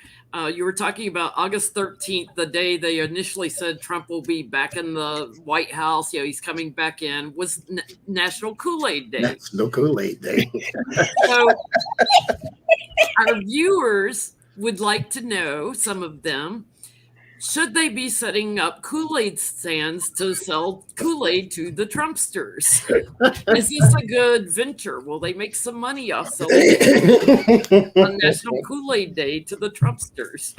you were talking about August 13th, the day they initially said Trump will be back in the White House. He's coming back in, was National Kool-Aid Day.
National Kool-Aid Day.
So our viewers would like to know, some of them, should they be setting up Kool-Aid stands to sell Kool-Aid to the Trumpsters? Is this a good venture? Will they make some money off selling on National Kool-Aid Day to the Trumpsters?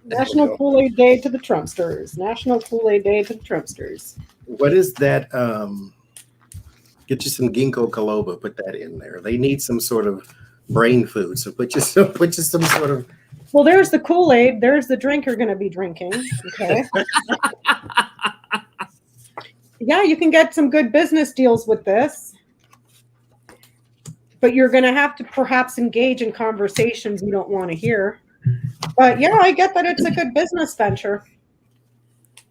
National Kool-Aid Day to the Trumpsters. National Kool-Aid Day to the Trumpsters.
What is that? Get you some ginkgo biloba. Put that in there. They need some sort of brain food. So put you some sort of.
Well, there's the Kool-Aid. There's the drink you're going to be drinking. Okay. Yeah, you can get some good business deals with this. but you're going to have to perhaps engage in conversations you don't want to hear. But yeah, I get that it's a good business venture.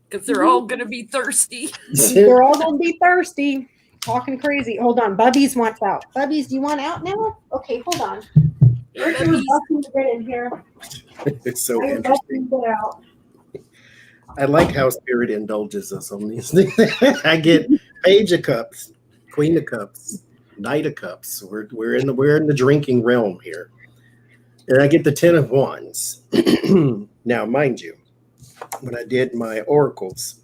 Because they're all going to be thirsty.
They're all going to be thirsty. Talking crazy. Hold on. Bubbies wants out. Bubbies, do you want out now? Okay, hold on. Where's your button to get in here?
It's so
I
interesting.
get out.
I like how Spirit indulges us on these things. I get Page of Cups, Queen of Cups, Knight of Cups. We're in the drinking realm here. And I get the 10 of Wands. Now, mind you, when I did my oracles,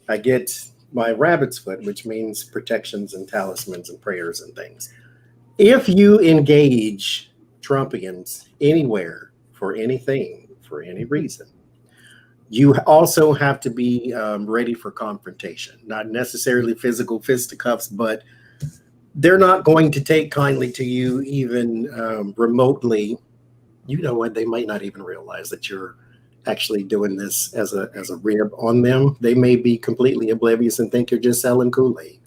I get my rabbit's foot, which means protections and talismans and prayers and things. If you engage Trumpians anywhere for anything, for any reason, you also have to be ready for confrontation. Not necessarily physical fisticuffs, but they're not going to take kindly to you even remotely. You know what? They might not even realize that you're actually doing this as a rib on them. They may be completely oblivious and think you're just selling Kool-Aid.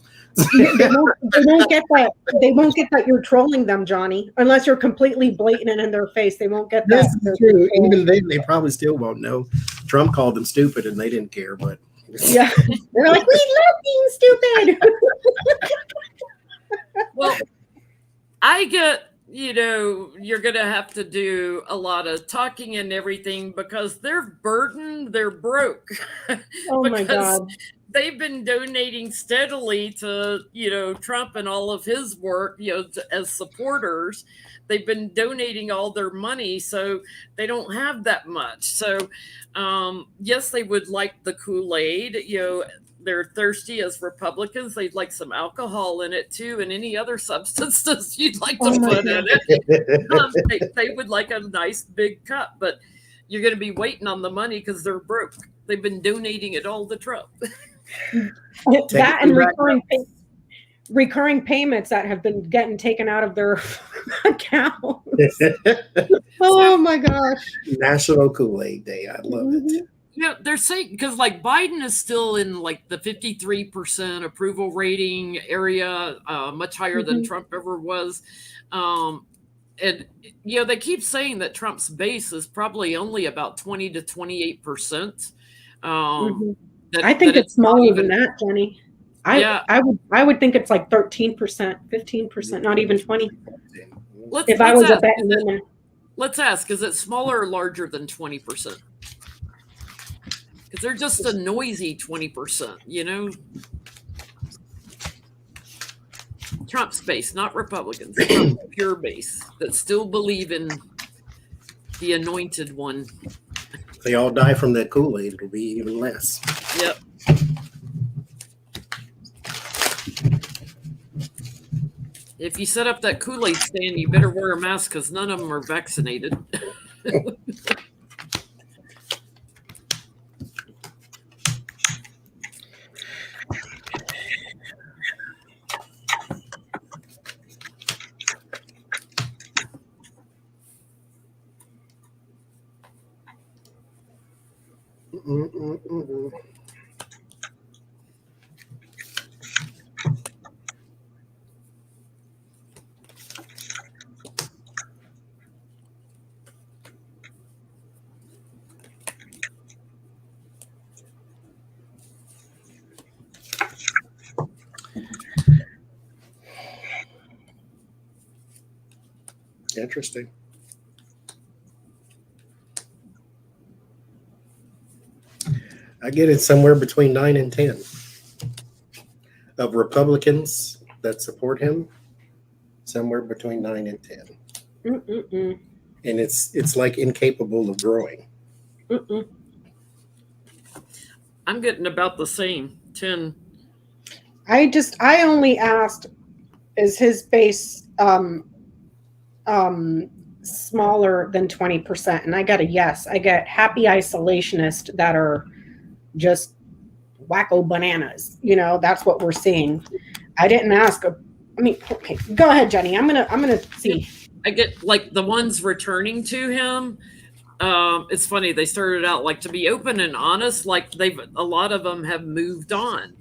They won't get that. They won't get that you're trolling them, Johnny, unless you're completely blatant and in their face. They won't get that.
That's true. Even then, they probably still won't know. Trump called them stupid and they didn't care, but
yeah, they're like, we love being stupid.
Well, I get, you're going to have to do a lot of talking and everything because they're burdened, they're broke.
Oh my God.
They've been donating steadily to, Trump and all of his work, as supporters. They've been donating all their money, so they don't have that much. So, yes, they would like the Kool-Aid. They're thirsty as Republicans. They'd like some alcohol in it too, and any other substances you'd like to put in it. They would like a nice big cup, but you're going to be waiting on the money because they're broke. They've been donating it all to Trump.
That and recurring payments that have been getting taken out of their accounts. Oh my gosh.
National Kool-Aid Day. I love it.
Yeah, they're saying because like Biden is still in like the 53% approval rating area, much higher than Trump ever was. And they keep saying that Trump's base is probably only about 20 to 28%.
I think it's smaller than that, Jenny. I would think it's like 13%, 15%, not even 20. If I was a betting woman.
Let's ask, is it smaller or larger than 20%? Because they're just a noisy 20%, Trump's base, not Republicans. Trump's pure base that still believe in the anointed one.
If they all die from that Kool-Aid, it'll be even less.
Yep. If you set up that Kool-Aid stand, you better wear a mask because none of them are vaccinated.
Interesting. I get it somewhere between 9 and 10 of Republicans that support him. Somewhere between 9 and 10. And it's like incapable of growing.
I'm getting about the same, 10.
I only asked, is his base smaller than 20%? And I got a yes. I get happy isolationists that are just wacko bananas. That's what we're seeing. I didn't ask. Okay, go ahead, Jenny. I'm gonna see.
I get like the ones returning to him. It's funny. They started out like to be open and honest. Like a lot of them have moved on.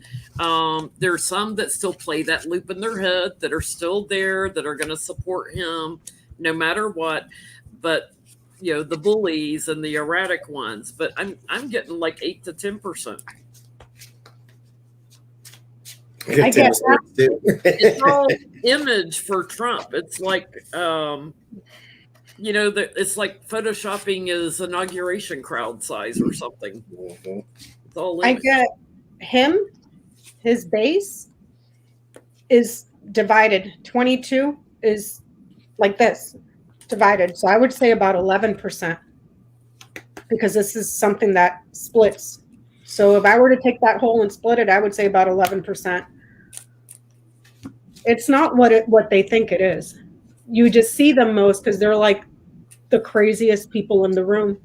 There's some that still play that loop in their head, that are still there, that are going to support him no matter what. But the bullies and the erratic ones. But I'm getting like 8 to 10%.
I guess
it's all image for Trump. It's like it's like photoshopping his inauguration crowd size or something. It's all image.
I get him. His base is divided. 22 is like this, divided. So I would say about 11%, because this is something that splits. So if I were to take that whole and split it, I would say about 11%. It's not what they think it is. You just see them most because they're like the craziest people in the room,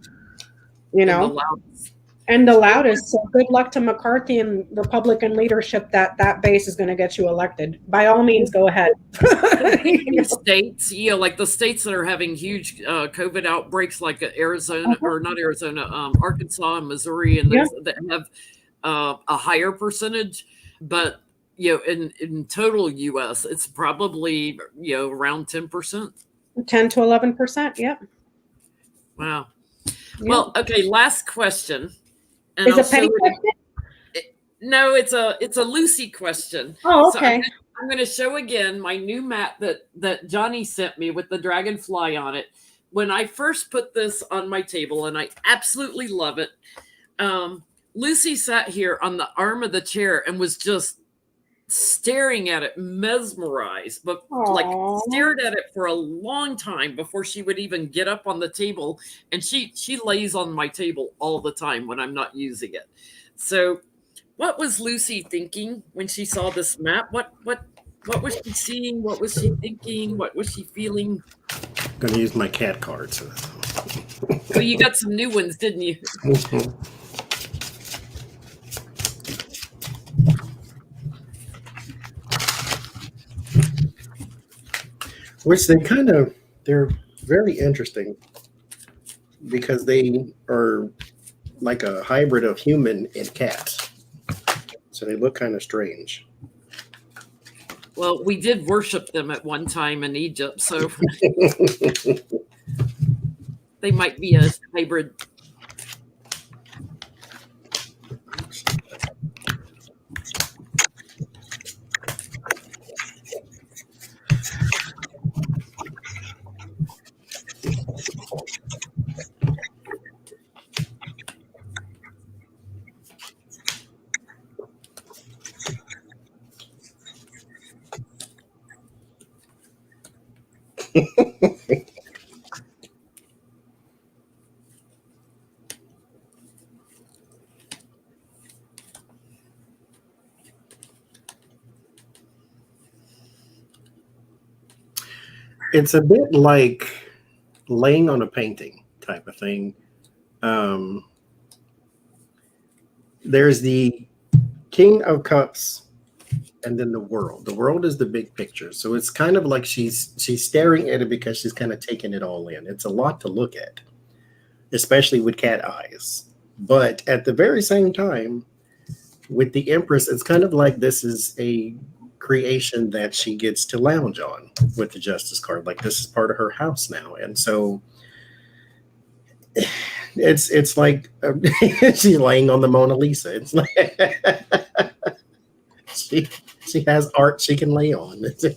and the loudest. So good luck to McCarthy and Republican leadership that base is going to get you elected. By all means, go ahead.
States, like the states that are having huge COVID outbreaks, like Arizona, or not Arizona, Arkansas and Missouri, and that have a higher percentage, but in total U.S., it's probably around 10%.
10 to 11%. Yep.
Wow. Yep. Well, okay. Last question.
And is it a petty question?
No, it's a Lucy question.
Oh, okay.
So I'm going to show again my new mat that Johnny sent me with the dragonfly on it. When I first put this on my table, and I absolutely love it, Lucy sat here on the arm of the chair and was just staring at it, mesmerized, but like stared at it for a long time before she would even get up on the table. And she lays on my table all the time when I'm not using it. So what was Lucy thinking when she saw this map? What was she seeing? What was she thinking? What was she feeling?
I'm going to use my cat cards.
Oh, you got some new ones, didn't you?
Which they're very interesting, because they are like a hybrid of human and cat. So they look kind of strange.
Well, we did worship them at one time in Egypt, so they might be a hybrid.
It's a bit like laying on a painting type of thing. There's the King of Cups, and then the world. The world is the big picture. So it's kind of like she's staring at it because she's kind of taking it all in. It's a lot to look at, especially with cat eyes. But at the very same time, with the Empress, it's kind of like this is a creation that she gets to lounge on with the Justice card. Like, this is part of her house now. And so it's like she's laying on the Mona Lisa. It's like she has art she can lay on. She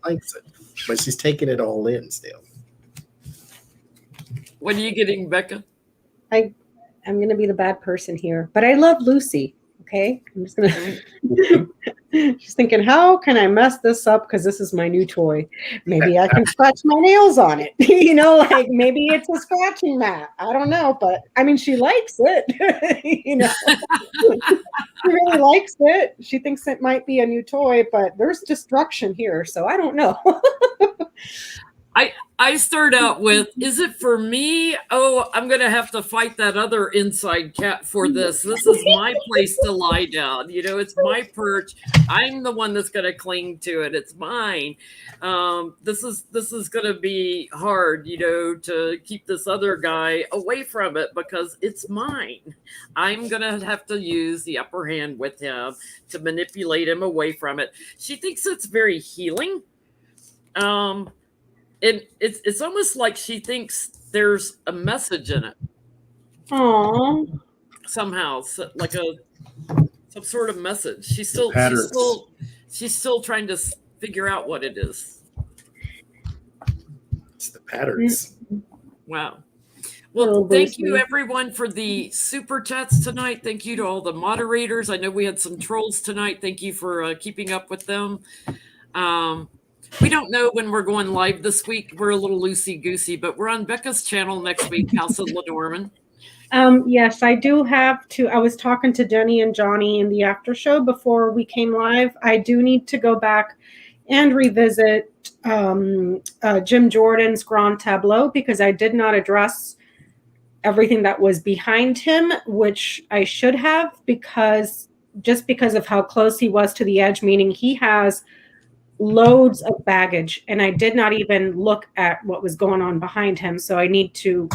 likes it, but she's taking it all in still.
What are you getting, Becca?
I'm going to be the bad person here, but I love Lucy. Okay, I'm just gonna. She's thinking, how can I mess this up? Because this is my new toy. Maybe I can scratch my nails on it. Like maybe it's a scratching mat. I don't know, but I mean, she likes it. She really likes it. She thinks it might be a new toy, but there's destruction here, so I don't know.
I start out with, is it for me? Oh, I'm going to have to fight that other inside cat for this. This is my place to lie down. It's my perch. I'm the one that's going to cling to it. It's mine. This is going to be hard, to keep this other guy away from it because it's mine. I'm going to have to use the upper hand with him to manipulate him away from it. She thinks it's very healing. And it's almost like she thinks there's a message in it.
Aww.
Somehow, like some sort of message. She's still trying to figure out what it is.
It's the patterns.
Wow. Well, thank you everyone for the super chats tonight. Thank you to all the moderators. I know we had some trolls tonight. Thank you for keeping up with them. We don't know when we're going live this week. We're a little loosey-goosey, but we're on Becca's channel next week, House of Lenormand.
Yes, I do have to. I was talking to Denny and Johnny in the after show before we came live. I do need to go back and revisit Jim Jordan's Grand Tableau because I did not address everything that was behind him, which I should have because of how close he was to the edge, meaning he has loads of baggage, and I did not even look at what was going on behind him. So I need to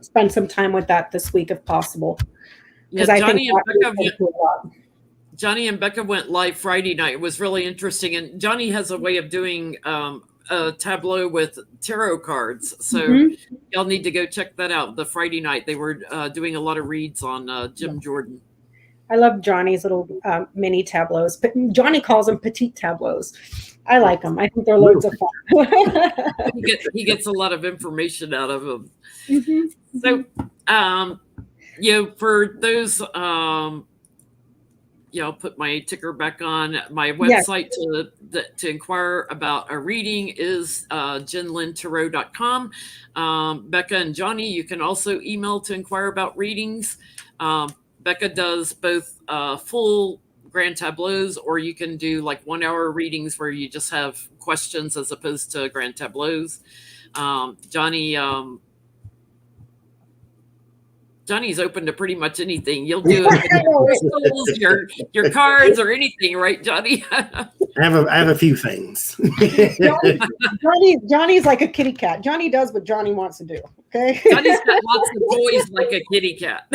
spend some time with that this week if possible.
Yeah, Johnny and Becca went live Friday night. It was really interesting, and Johnny has a way of doing a tableau with tarot cards. So y'all need to go check that out. The Friday night they were doing a lot of reads on Jim Jordan.
I love Johnny's little mini tableaus, but Johnny calls them petite tableaus. I like them. I think they're loads of fun.
He gets a lot of information out of them. So, for those, I'll put my ticker back on. My website to inquire about a reading is JenLynTarot.com. Becca and Johnny, you can also email to inquire about readings. Becca does both full grand tableaus, or you can do like 1 hour readings where you just have questions as opposed to grand tableaus. Johnny's open to pretty much anything. You'll do it with your cards or anything, right, Johnny?
I have a few things.
Johnny's like a kitty cat. Johnny does what Johnny wants to do. Okay.
Johnny's got lots of toys like a kitty cat.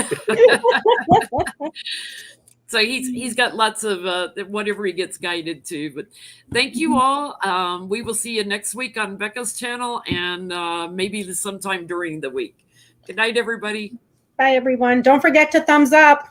So he's got lots of whatever he gets guided to. But thank you all. We will see you next week on Becca's channel and maybe sometime during the week. Good night, everybody.
Bye, everyone. Don't forget to thumbs up.